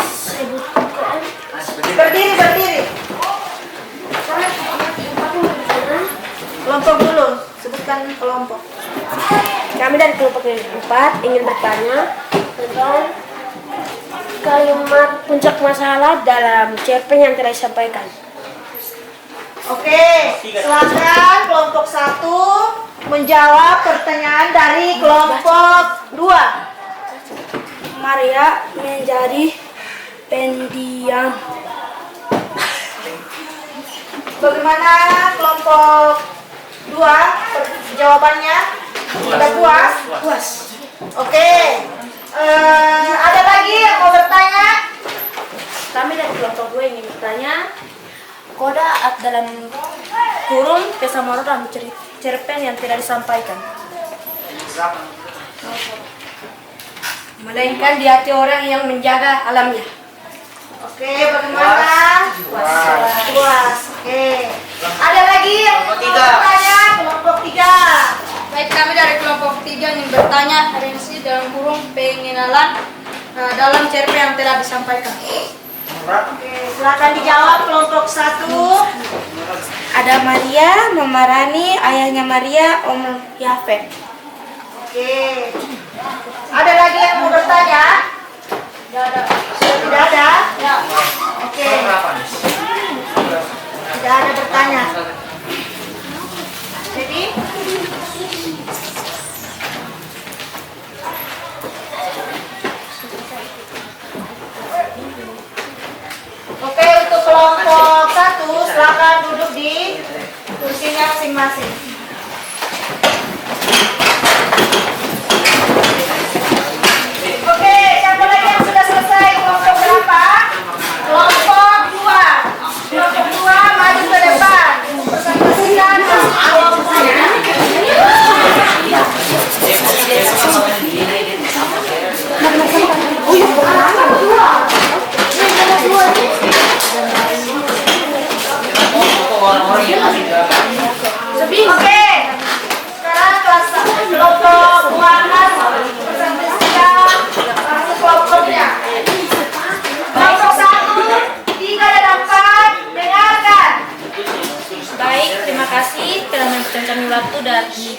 Sebutkan. Berdiri. Kelompok dulu, sebutkan kelompok. Kami dari kelompok 4 ingin bertanya tentang kalimat puncak masalah dalam cerpen yang telah disampaikan. Oke, silakan kelompok 1 menjawab pertanyaan dari kelompok 2. Maria menjadi pendiam. Bagaimana kelompok 2 jawabannya? Sudah puas? Puas. Oke. Ada lagi yang mau bertanya? Kami dari kelompok 2 ingin bertanya. Koda dalam kurung Pesamoro dalam cerpen yang tidak disampaikan. Melainkan di hati orang yang menjaga alamnya. Oke, bagaimana? Puas. Oke. Ada lagi yang mau bertanya? Kelompok 3. Baik, kami dari kelompok 3 ingin bertanya referensi dalam kurung pengenalan dalam cerpen yang telah disampaikan. Oke, silakan dijawab kelompok 1. Ada Maria memarani ayahnya Maria Om Yafet. Oke. Ada lagi yang mau bertanya? Tidak ada? Oke. Tidak ada bertanya. Jadi oke, untuk kelompok 1 silakan duduk di kursinya masing-masing. Oke, siapa lagi yang sudah selesai? Kelompok berapa? Kelompok 2. Kelompok 2 maju ke depan. Presentasikan kelompoknya. Oke, sekarang kelas kelompok 2 presentasikan langsung kelompoknya. Kelompok 1, 3 dan 4, dengarkan. Baik, terima kasih telah memberikan kami waktu dari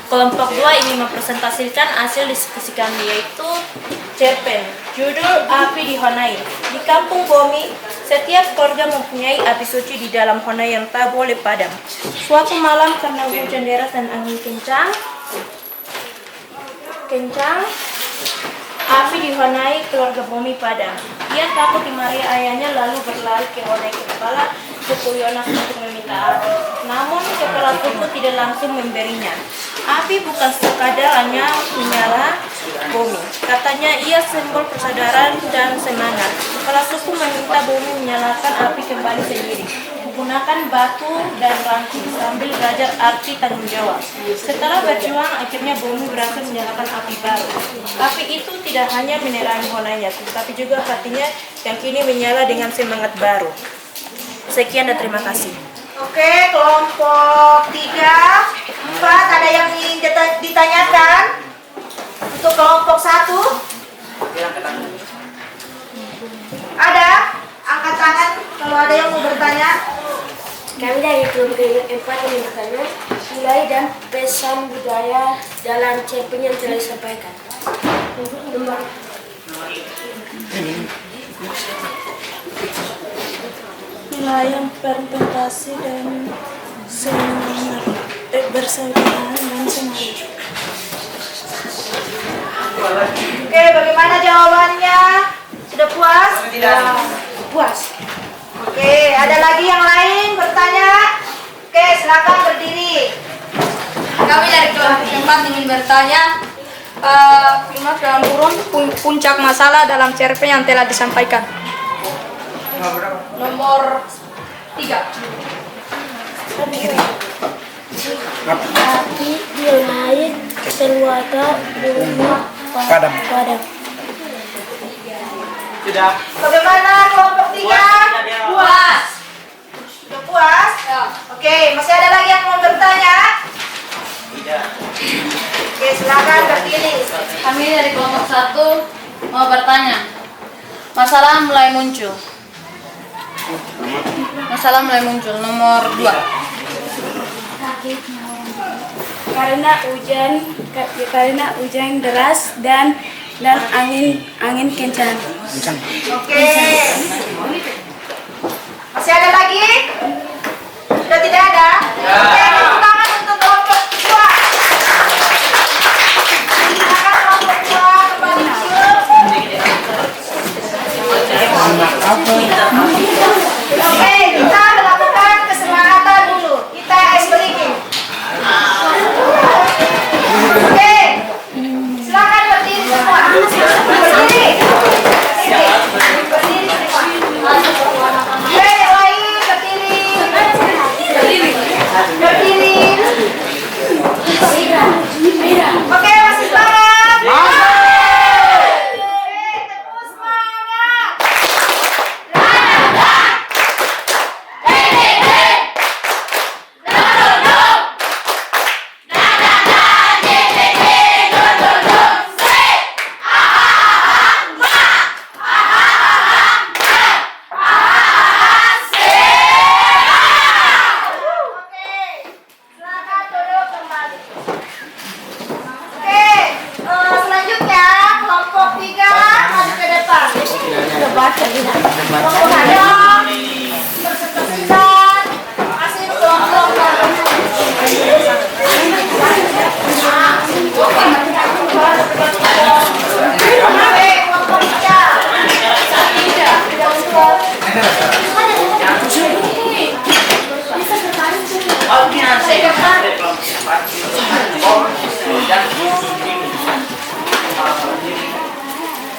kelompok 2 ingin mempresentasikan hasil diskusi kami, yaitu cerpen judul Api di Honai. Di kampung Bomi, setiap keluarga mempunyai api suci di dalam Honai yang tak boleh padam. Suatu malam karena hujan deras dan angin kencang, api di Honai keluarga Bomi padam. Ia takut dimarahi ayahnya lalu berlari ke Honai kepala suku Yonas untuk meminta api. Namun kepala suku tidak langsung memberinya. Api bukan sekadar hanya menyala Bomi. Katanya ia simbol persaudaraan dan semangat. Kepala suku meminta Bomi menyalakan api kembali sendiri, menggunakan batu dan ranting sambil belajar arti tanggung jawab. Setelah berjuang, akhirnya Bomi berhasil menyalakan api baru. Api itu tidak hanya menerangi Honainya, tetapi juga hatinya yang kini menyala dengan semangat baru. Sekian dan terima kasih. Oke, kelompok 3, 4 ada yang ingin ditanyakan? Untuk kelompok 1? Ada? Angkat tangan kalau ada yang mau bertanya. Kami dari kelompok 4 ingin bertanya nilai dan pesan budaya dalam cerpen yang telah disampaikan. Nomor Nelayan berprestasi dan semangat persaudaraan dan semangat. Oke, bagaimana jawabannya? Sudah puas? Puas. Oke, ada lagi yang lain bertanya? Oke, silakan berdiri. Kami dari kelompok 4 ingin bertanya kalimat dalam kurung puncak masalah dalam cerpen yang telah disampaikan. Nomor 3. api di naik keluarga Bomi padam. Bagaimana kelompok 3? Puas. Sudah puas? Ya. Oke, masih ada lagi yang mau bertanya? Tidak. Oke, Oke, silakan berdiri. Kami dari kelompok 1 mau bertanya. Masalah mulai muncul. Nomor 2. Karena hujan deras dan angin kencang. Oke. Masih ada lagi? Sudah tidak ada? Oke, tepuk tangan untuk kelompok 2. Silakan kelompok 2 kembali duduk. Oke, kita melakukan kesemangatan dulu. Kita ice breaking. Oke, silakan berdiri semua. Berdiri. Berdiri semua. Oke, yang lain berdiri. Berdiri. Oke, masih semangat. Oke, terus semangat. Silakan duduk kembali. Oke, selanjutnya kelompok 3 maju ke depan. Kelompok 3 bersepertikan masih kelompok Oke, kelompok 3.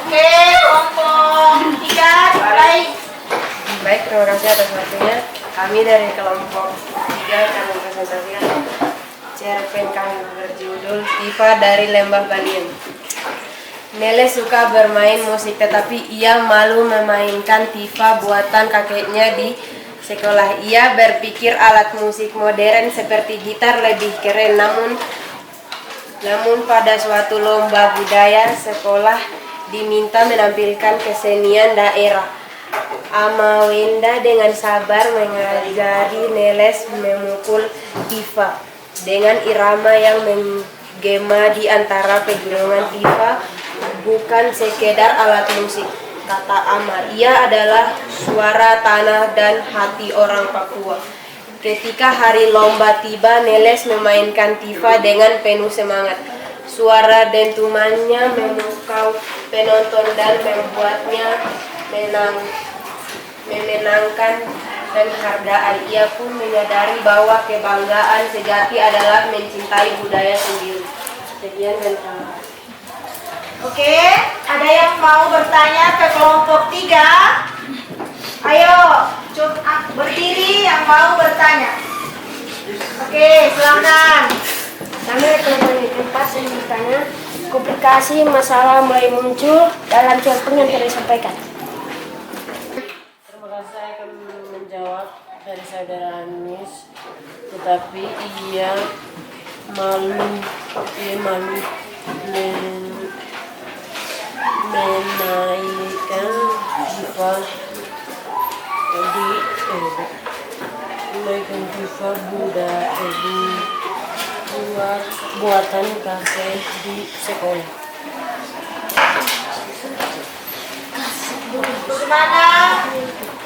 Oke, kelompok 3 baik. Baik, terima kasih atas waktunya. Kami dari kelompok 3 akan mempresentasikan cerpen kami berjudul Tifa dari Lembah Baliem. Nele suka bermain musik, tetapi ia malu memainkan tifa buatan kakeknya di sekolah. Ia berpikir alat musik modern seperti gitar lebih keren, namun pada suatu lomba budaya sekolah diminta menampilkan kesenian daerah. Amawenda dengan sabar mengajari Neles memukul tifa dengan irama yang menggema di antara pegunungan. Tifa bukan sekedar alat musik, kata Ama. Ia adalah suara tanah dan hati orang Papua. Ketika hari lomba tiba, Neles memainkan tifa dengan penuh semangat. Suara dentumannya memukau penonton dan membuatnya menenangkan penghargaan. Ia pun menyadari bahwa kebanggaan sejati adalah mencintai budaya sendiri. Sekian dan terima kasih. Oke, ada yang mau bertanya ke kelompok 3? Ayo, berdiri yang mau bertanya. Oke, silakan. Kami dari kelompok 4 ingin bertanya, komplikasi masalah mulai muncul dalam cerpen yang telah disampaikan. Terima kasih, saya akan menjawab dari saudara Anis, tetapi ia malu menaikkan tifa buatan kakek di sekolah. Bagaimana?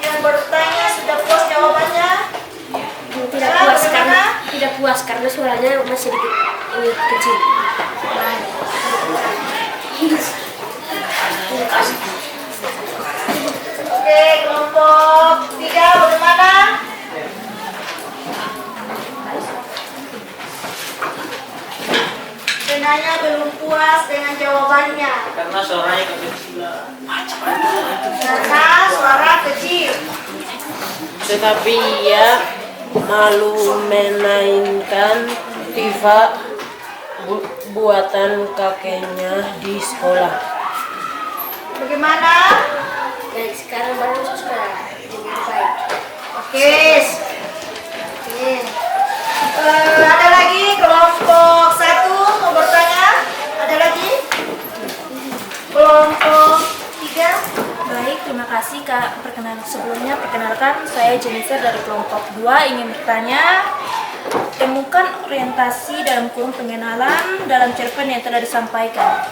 Yang bertanya sudah puas jawabannya? Tidak puas karena suaranya masih kecil. Oke, kelompok 3 bagaimana? Penanya belum puas dengan jawabannya. Karena suaranya kekecilan. Karena suara kecil. Tetapi ia malu memainkan tifa buatan kakeknya di sekolah. Bagaimana? Baik, sekarang baru sudah jadi baik. Oke. Oke. Ada lagi kelompok 1 mau bertanya? kasih Kak. Perkenalkan saya Jennifer dari kelompok 2 ingin bertanya. Temukan orientasi dalam kurung pengenalan dalam cerpen yang telah disampaikan.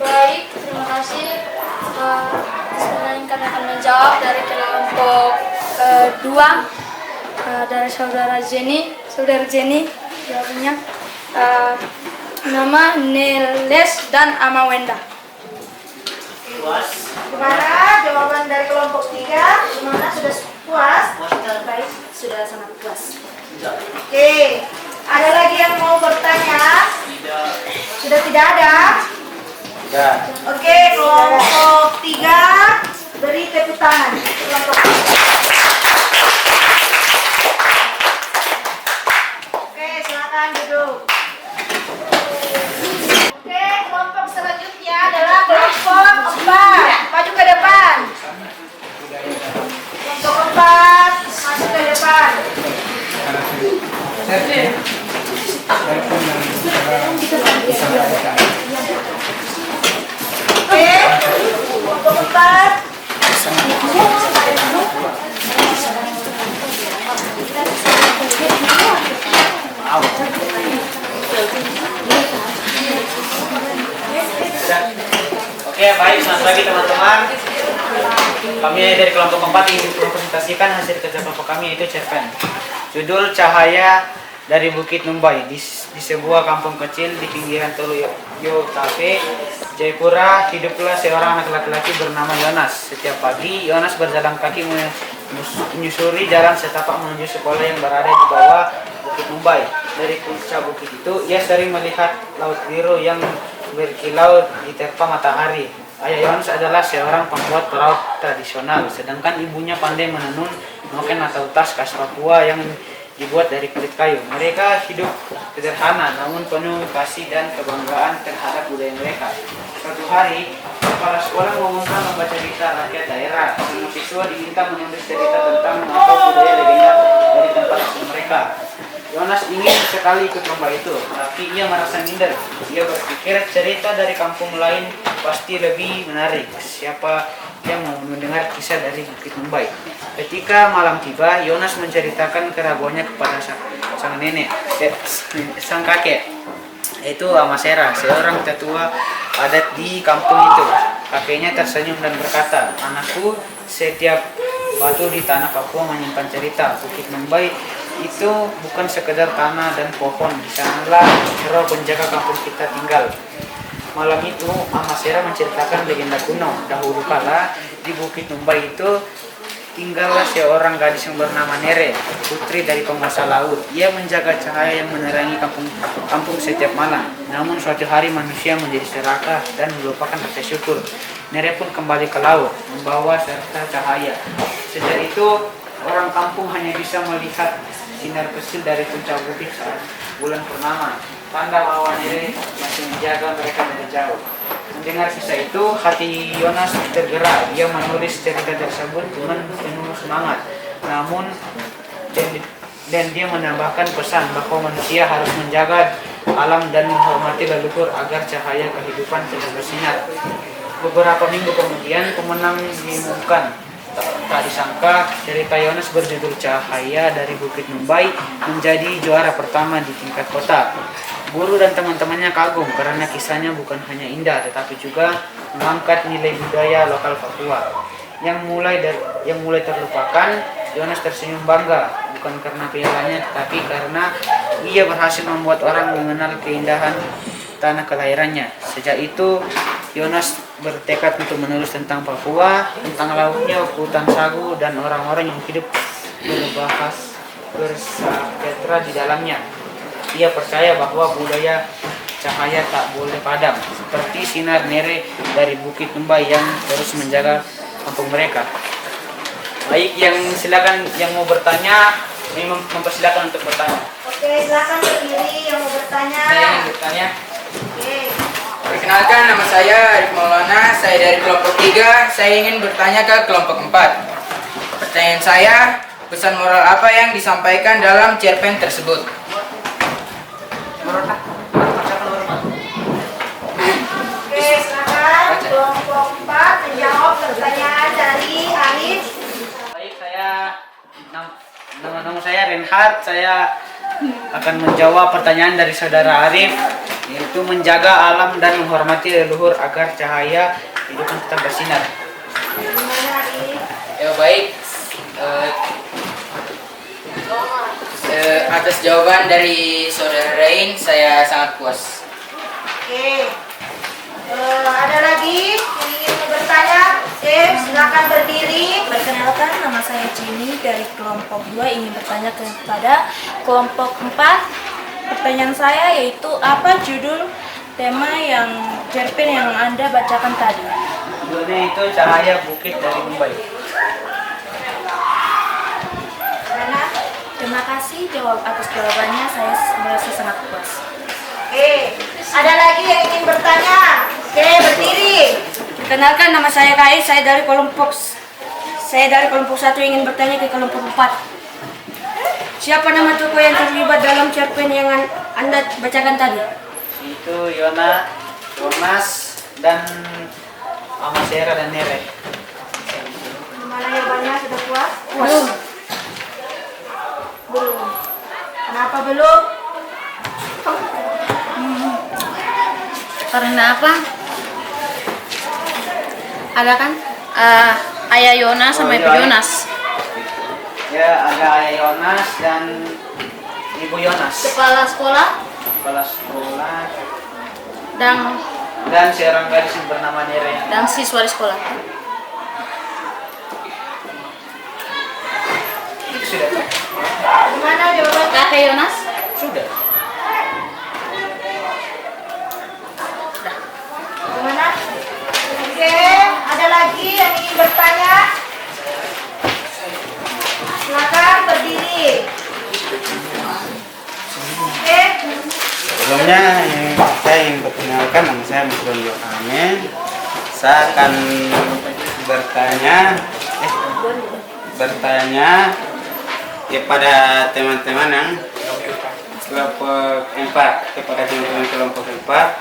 Baik, terima kasih. Sebenarnya kami akan menjawab dari kelompok 2 dari saudara Jenny jawabnya. Nama Neles dan Amawenda. Gimana jawaban dari kelompok 3? Gimana, sudah puas? Baik, sudah sangat puas. Oke, ada lagi yang mau bertanya? Sudah tidak ada? Ya. Oke, kelompok 3 beri tepuk tangan. Kelompok 3. Oke, silakan duduk. Oke, kelompok selanjutnya adalah kelompok 4. Maju ke depan. Kelompok 4 masuk ke depan. Oke, kelompok 4. Oke, baik, selamat pagi teman-teman. Kami dari kelompok 4 ingin mempresentasikan hasil kerja kelompok kami, yaitu cerpen. Judul Cahaya dari Bukit Numbai. Di sebuah kampung kecil di pinggiran Tolu Yotape, Jayapura, hiduplah seorang anak laki-laki bernama Yonas. Setiap pagi, Yonas berjalan kaki menyusuri jalan setapak menuju sekolah yang berada di bawah Bukit Numbai. Dari puncak bukit itu, ia sering melihat laut biru yang berkilau diterpa matahari. Ayah Yonas adalah seorang pembuat perahu tradisional, sedangkan ibunya pandai menenun noken atau tas khas Papua yang dibuat dari kulit kayu. Mereka hidup sederhana namun penuh kasih dan kebanggaan terhadap budaya mereka. Suatu hari, kepala sekolah mengumumkan membaca cerita rakyat daerah. Semua siswa diminta menulis cerita tentang apa budaya legenda dari tempat asal mereka. Yonas ingin sekali ikut lomba itu, tapi ia merasa minder. Ia berpikir cerita dari kampung lain pasti lebih menarik. Siapa yang mau mendengar kisah dari Bukit Numbai? Ketika malam tiba, Yonas menceritakan keraguannya kepada sang kakek, yaitu Amasera, seorang tetua adat di kampung itu. Kakeknya tersenyum dan berkata, "Anakku, setiap batu di tanah Papua menyimpan cerita. Bukit Numbai itu bukan sekedar tanah dan pohon. Di sanalah roh penjaga kampung kita tinggal." Malam itu, Amasera menceritakan legenda kuno. Dahulu kala, di Bukit Numbai itu tinggallah seorang gadis yang bernama Nere, putri dari penguasa laut. Ia menjaga cahaya yang menerangi kampung setiap malam. Namun suatu hari manusia menjadi serakah dan melupakan rasa syukur. Nere pun kembali ke laut, membawa serta cahaya. Sejak itu, orang kampung hanya bisa melihat sinar kecil dari puncak bukit saat bulan purnama. Tanda bahwa Nere masih menjaga mereka dari jauh. Mendengar kisah itu, hati Yonas tergerak. Ia menulis cerita tersebut dengan penuh semangat. Namun, dan dia menambahkan pesan bahwa manusia harus menjaga alam dan menghormati leluhur agar cahaya kehidupan tetap bersinar. Beberapa minggu kemudian, pemenang diumumkan. Tak disangka, cerita Yonas berjudul Cahaya dari Bukit Numbai menjadi juara pertama di tingkat kota. Guru dan teman-temannya kagum karena kisahnya bukan hanya indah tetapi juga mengangkat nilai budaya lokal Papua. Yang mulai terlupakan, Yonas tersenyum bangga, bukan karena pialanya tetapi karena ia berhasil membuat orang mengenal keindahan tanah kelahirannya. Sejak itu, Yonas bertekad untuk menulis tentang Papua, tentang lautnya, hutan sagu, dan orang-orang yang hidup bersejahtera di dalamnya. Ia percaya bahwa budaya cahaya tak boleh padam, seperti sinar Nere dari Bukit Numbai yang terus menjaga kampung mereka. Baik, silakan yang mau bertanya, mempersilakan untuk bertanya. Oke, silakan berdiri yang mau bertanya. Saya ingin bertanya. Oke. Perkenalkan, nama saya Arif Maulana, saya dari kelompok 3, saya ingin bertanya ke kelompok 4. Pertanyaan saya, pesan moral apa yang disampaikan dalam cerpen tersebut? Oke, silakan. pertanyaan dari Arif. Baik, nama saya Renhard. Saya akan menjawab pertanyaan dari saudara Arif, yaitu menjaga alam dan menghormati leluhur agar cahaya kehidupan tetap bersinar. Gimana Arif? Ya baik. Atas jawaban dari saudara Rain, saya sangat puas. Oke. Ada lagi yang ingin bertanya? Oke, silakan berdiri. Perkenalkan, nama saya Jenny dari kelompok 2 ingin bertanya kepada kelompok 4. Pertanyaan saya yaitu apa judul tema yang cerpen yang Anda bacakan tadi? Judulnya itu Cahaya Bukit dari Mumbai. Mana? Terima kasih atas jawabannya, saya merasa sangat puas. Oke, ada lagi yang ingin bertanya? Oke, berdiri. Perkenalkan, nama saya Kai, saya dari kelompok 1 ingin bertanya ke kelompok 4. Siapa nama tokoh yang terlibat dalam cerpen yang Anda bacakan tadi? Itu Yonas dan Amasera dan Nere. Gimana jawabannya? Sudah puas? Belum. Belum. Kenapa belum? Karena apa? Ada kan? Ayah Yonas sama Ibu Yonas. Ya, ada Ayah Yonas dan Ibu Yonas. Kepala sekolah Kepala sekolah dan seorang gadis yang bernama Nere. siswa di sekolah. Itu sudah. Gimana jawabannya? Kakek Yonas? Sudah. Gimana? Oke, ada lagi yang ingin bertanya? Silakan berdiri. Oke. Sebelumnya saya ingin perkenalkan, nama saya Muslim Yohanes. Saya akan bertanya kepada teman-teman yang kelompok 4, kepada teman-teman kelompok 4,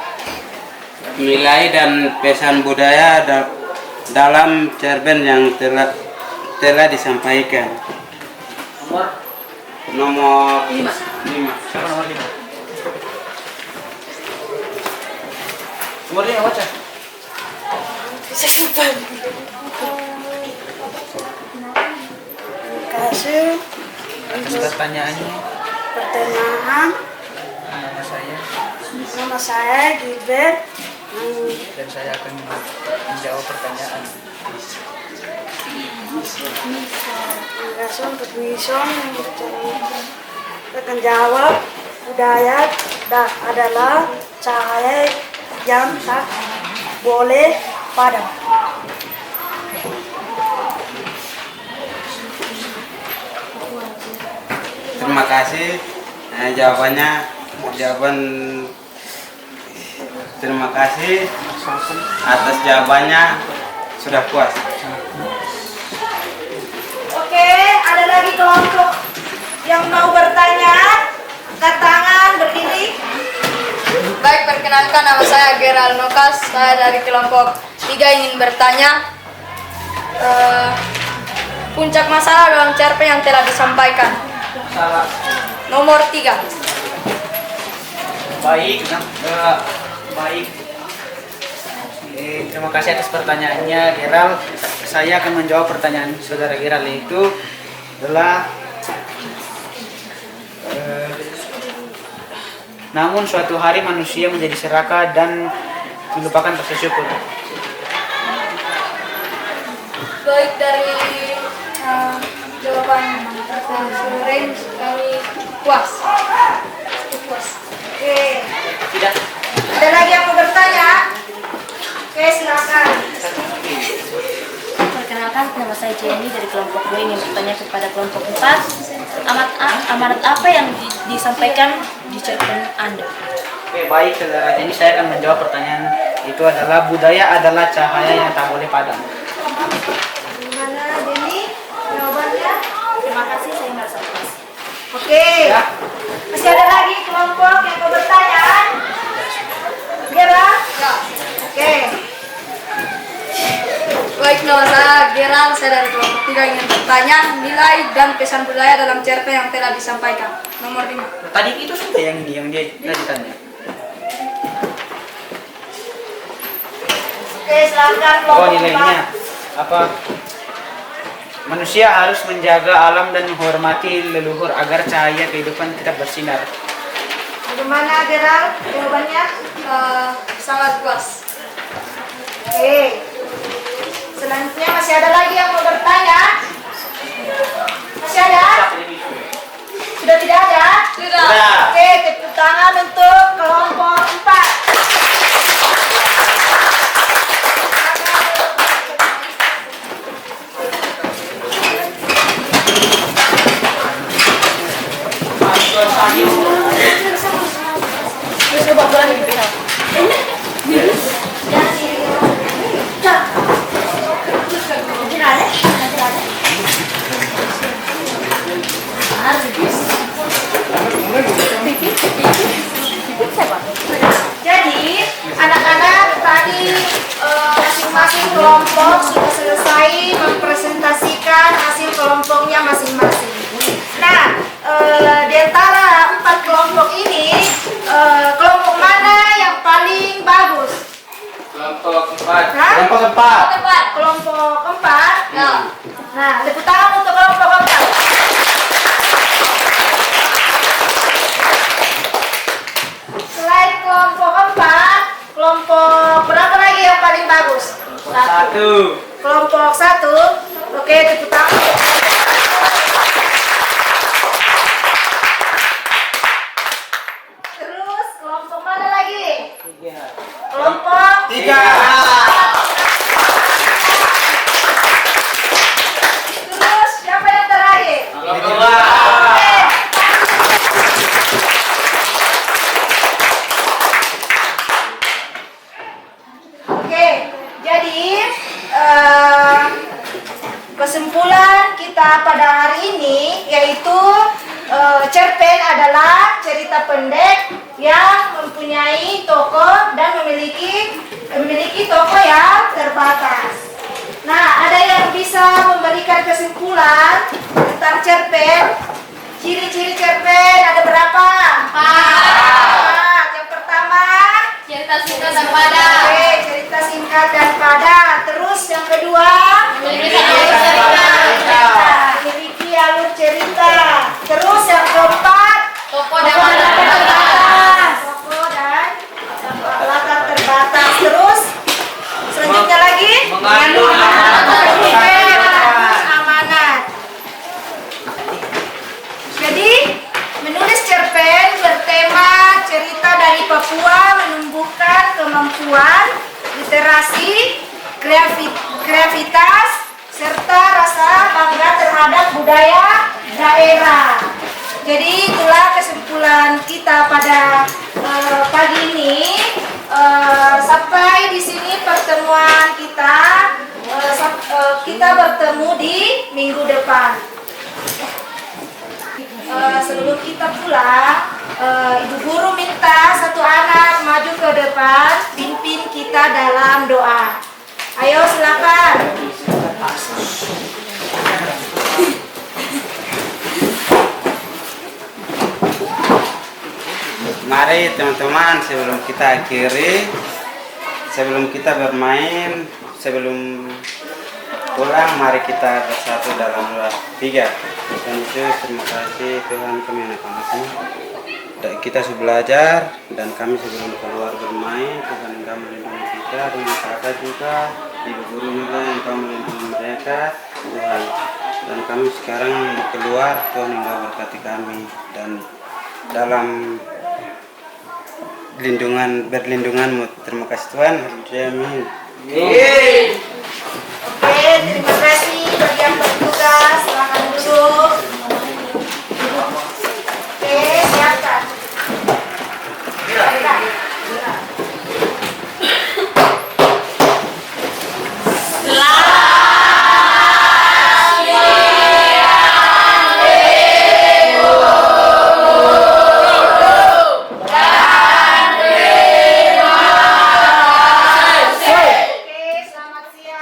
nilai dan pesan budaya dalam cerpen yang telah disampaikan. Nomor 5. Siapa nomor 5? Nomor 5 baca. Kasih Atas pertanyaannya. pertanyaan. Nama saya Nama saya Gilbert. dan saya akan menjawab pertanyaan. Langsung bermission akan jawab budaya adalah cahaya yang tak boleh padam. Terima kasih. Terima kasih atas jawabannya, sudah puas. Oke, ada lagi kelompok yang mau bertanya? Angkat tangan, berdiri. Baik, perkenalkan, nama saya Geral Nokas, saya dari kelompok 3 ingin bertanya puncak masalah dalam cerpen yang telah disampaikan. Salah. Nomor 3. Baik. Terima kasih atas pertanyaannya, Geral. Saya akan menjawab pertanyaan saudara Geral, yaitu adalah namun suatu hari manusia menjadi serakah dan melupakan rasa syukur. Baik, dari jawaban Rain kami puas. Oke. Tidak. Ada lagi yang mau bertanya? Oke, silakan. Perkenalkan, nama saya Jenny dari kelompok 2 ingin bertanya kepada kelompok 4. Amanat apa yang disampaikan di cerpen Anda? Oke, baik saudara. Jadi saya akan menjawab pertanyaan itu adalah budaya adalah cahaya yang tak boleh padam. Gimana, Denny? Jawabannya? Terima kasih, saya merasa puas. Oke. Masih ada lagi kelompok yang mau bertanya? Gera? Ya. Oke. Baik, nama saya Gerald, saya dari kelompok 3 ingin bertanya nilai dan pesan budaya dalam cerpen yang telah disampaikan. Nomor 5. Tadi itu sudah yang ini yang dia tadi tanya. Oke, silakan Oh, kelompok nilainya 4. apa? Manusia harus menjaga alam dan menghormati leluhur agar cahaya kehidupan tetap bersinar. Bagaimana Gerald jawabannya? Sangat puas. Oke. Selanjutnya masih ada lagi yang mau bertanya? Masih ada? Sudah tidak ada? Sudah. Oke, tepuk tangan untuk kelompok 4. Jadi, anak-anak tadi masing-masing kelompok sudah selesai mempresentasikan hasil kelompoknya masing-masing. Nah, di antara 4 kelompok ini, kelompok mana yang paling bagus? Kelompok 4. Hah? Kelompok 4. Kelompok 4. Nah, tepuk tangan untuk kelompok 4. Selain kelompok 4, kelompok berapa lagi yang paling bagus? 1. Kelompok 1. Oke, tepuk tangan. Terus kelompok mana lagi? 3. Kelompok 3. Terus siapa yang terakhir? Kelompok 2. Oke, jadi kesimpulan kita pada hari ini yaitu cerpen adalah cerita pendek yang mempunyai tokoh dan memiliki tokoh yang terbatas. Nah, ada yang bisa memberikan kesimpulan tentang cerpen? Ciri-ciri cerpen ada berapa? 4. Yang pertama, Cerita singkat dan padat. oke, cerita singkat dan padat. Terus yang kedua, Memiliki alur cerita. memiliki alur cerita. Terus yang keempat, Tokoh dan latar latar terbatas. Tokoh dan latar terbatas. Terus selanjutnya lagi Mengandung amanat. Jadi menulis cerpen bertema cerita dari Papua menumbuhkan kemampuan literasi, kreativitas, serta rasa bangga terhadap budaya daerah. Jadi itulah kesimpulan kita pada pagi ini. Sampai di sini pertemuan kita. Kita bertemu di minggu depan. Sebelum kita pulang, Ibu Guru minta satu anak maju ke depan, pimpin kita dalam doa. Ayo silakan. Mari teman-teman, sebelum kita akhiri, sebelum kita bermain, sebelum pulang, mari kita bersatu dalam doa. 3. Tuhan Yesus, terima kasih Tuhan, kami anak-anakmu. Kita sudah belajar dan kami sebelum keluar bermain, Tuhan Engkau melindungi kita, dengan kakak juga, Ibu Guru juga Engkau melindungi mereka, Tuhan. Dan kami sekarang keluar, Tuhan Engkau berkati kami dan dalam berlindunganmu. Terima kasih Tuhan. Amin. Oke, terima kasih bagi yang bertugas. Silakan duduk. Oke, siapkan. Oke, selamat siang.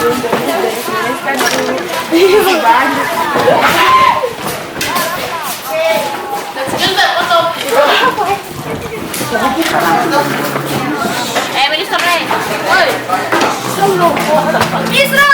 belum beres-beres kan Minister Ray. Oi. Isra.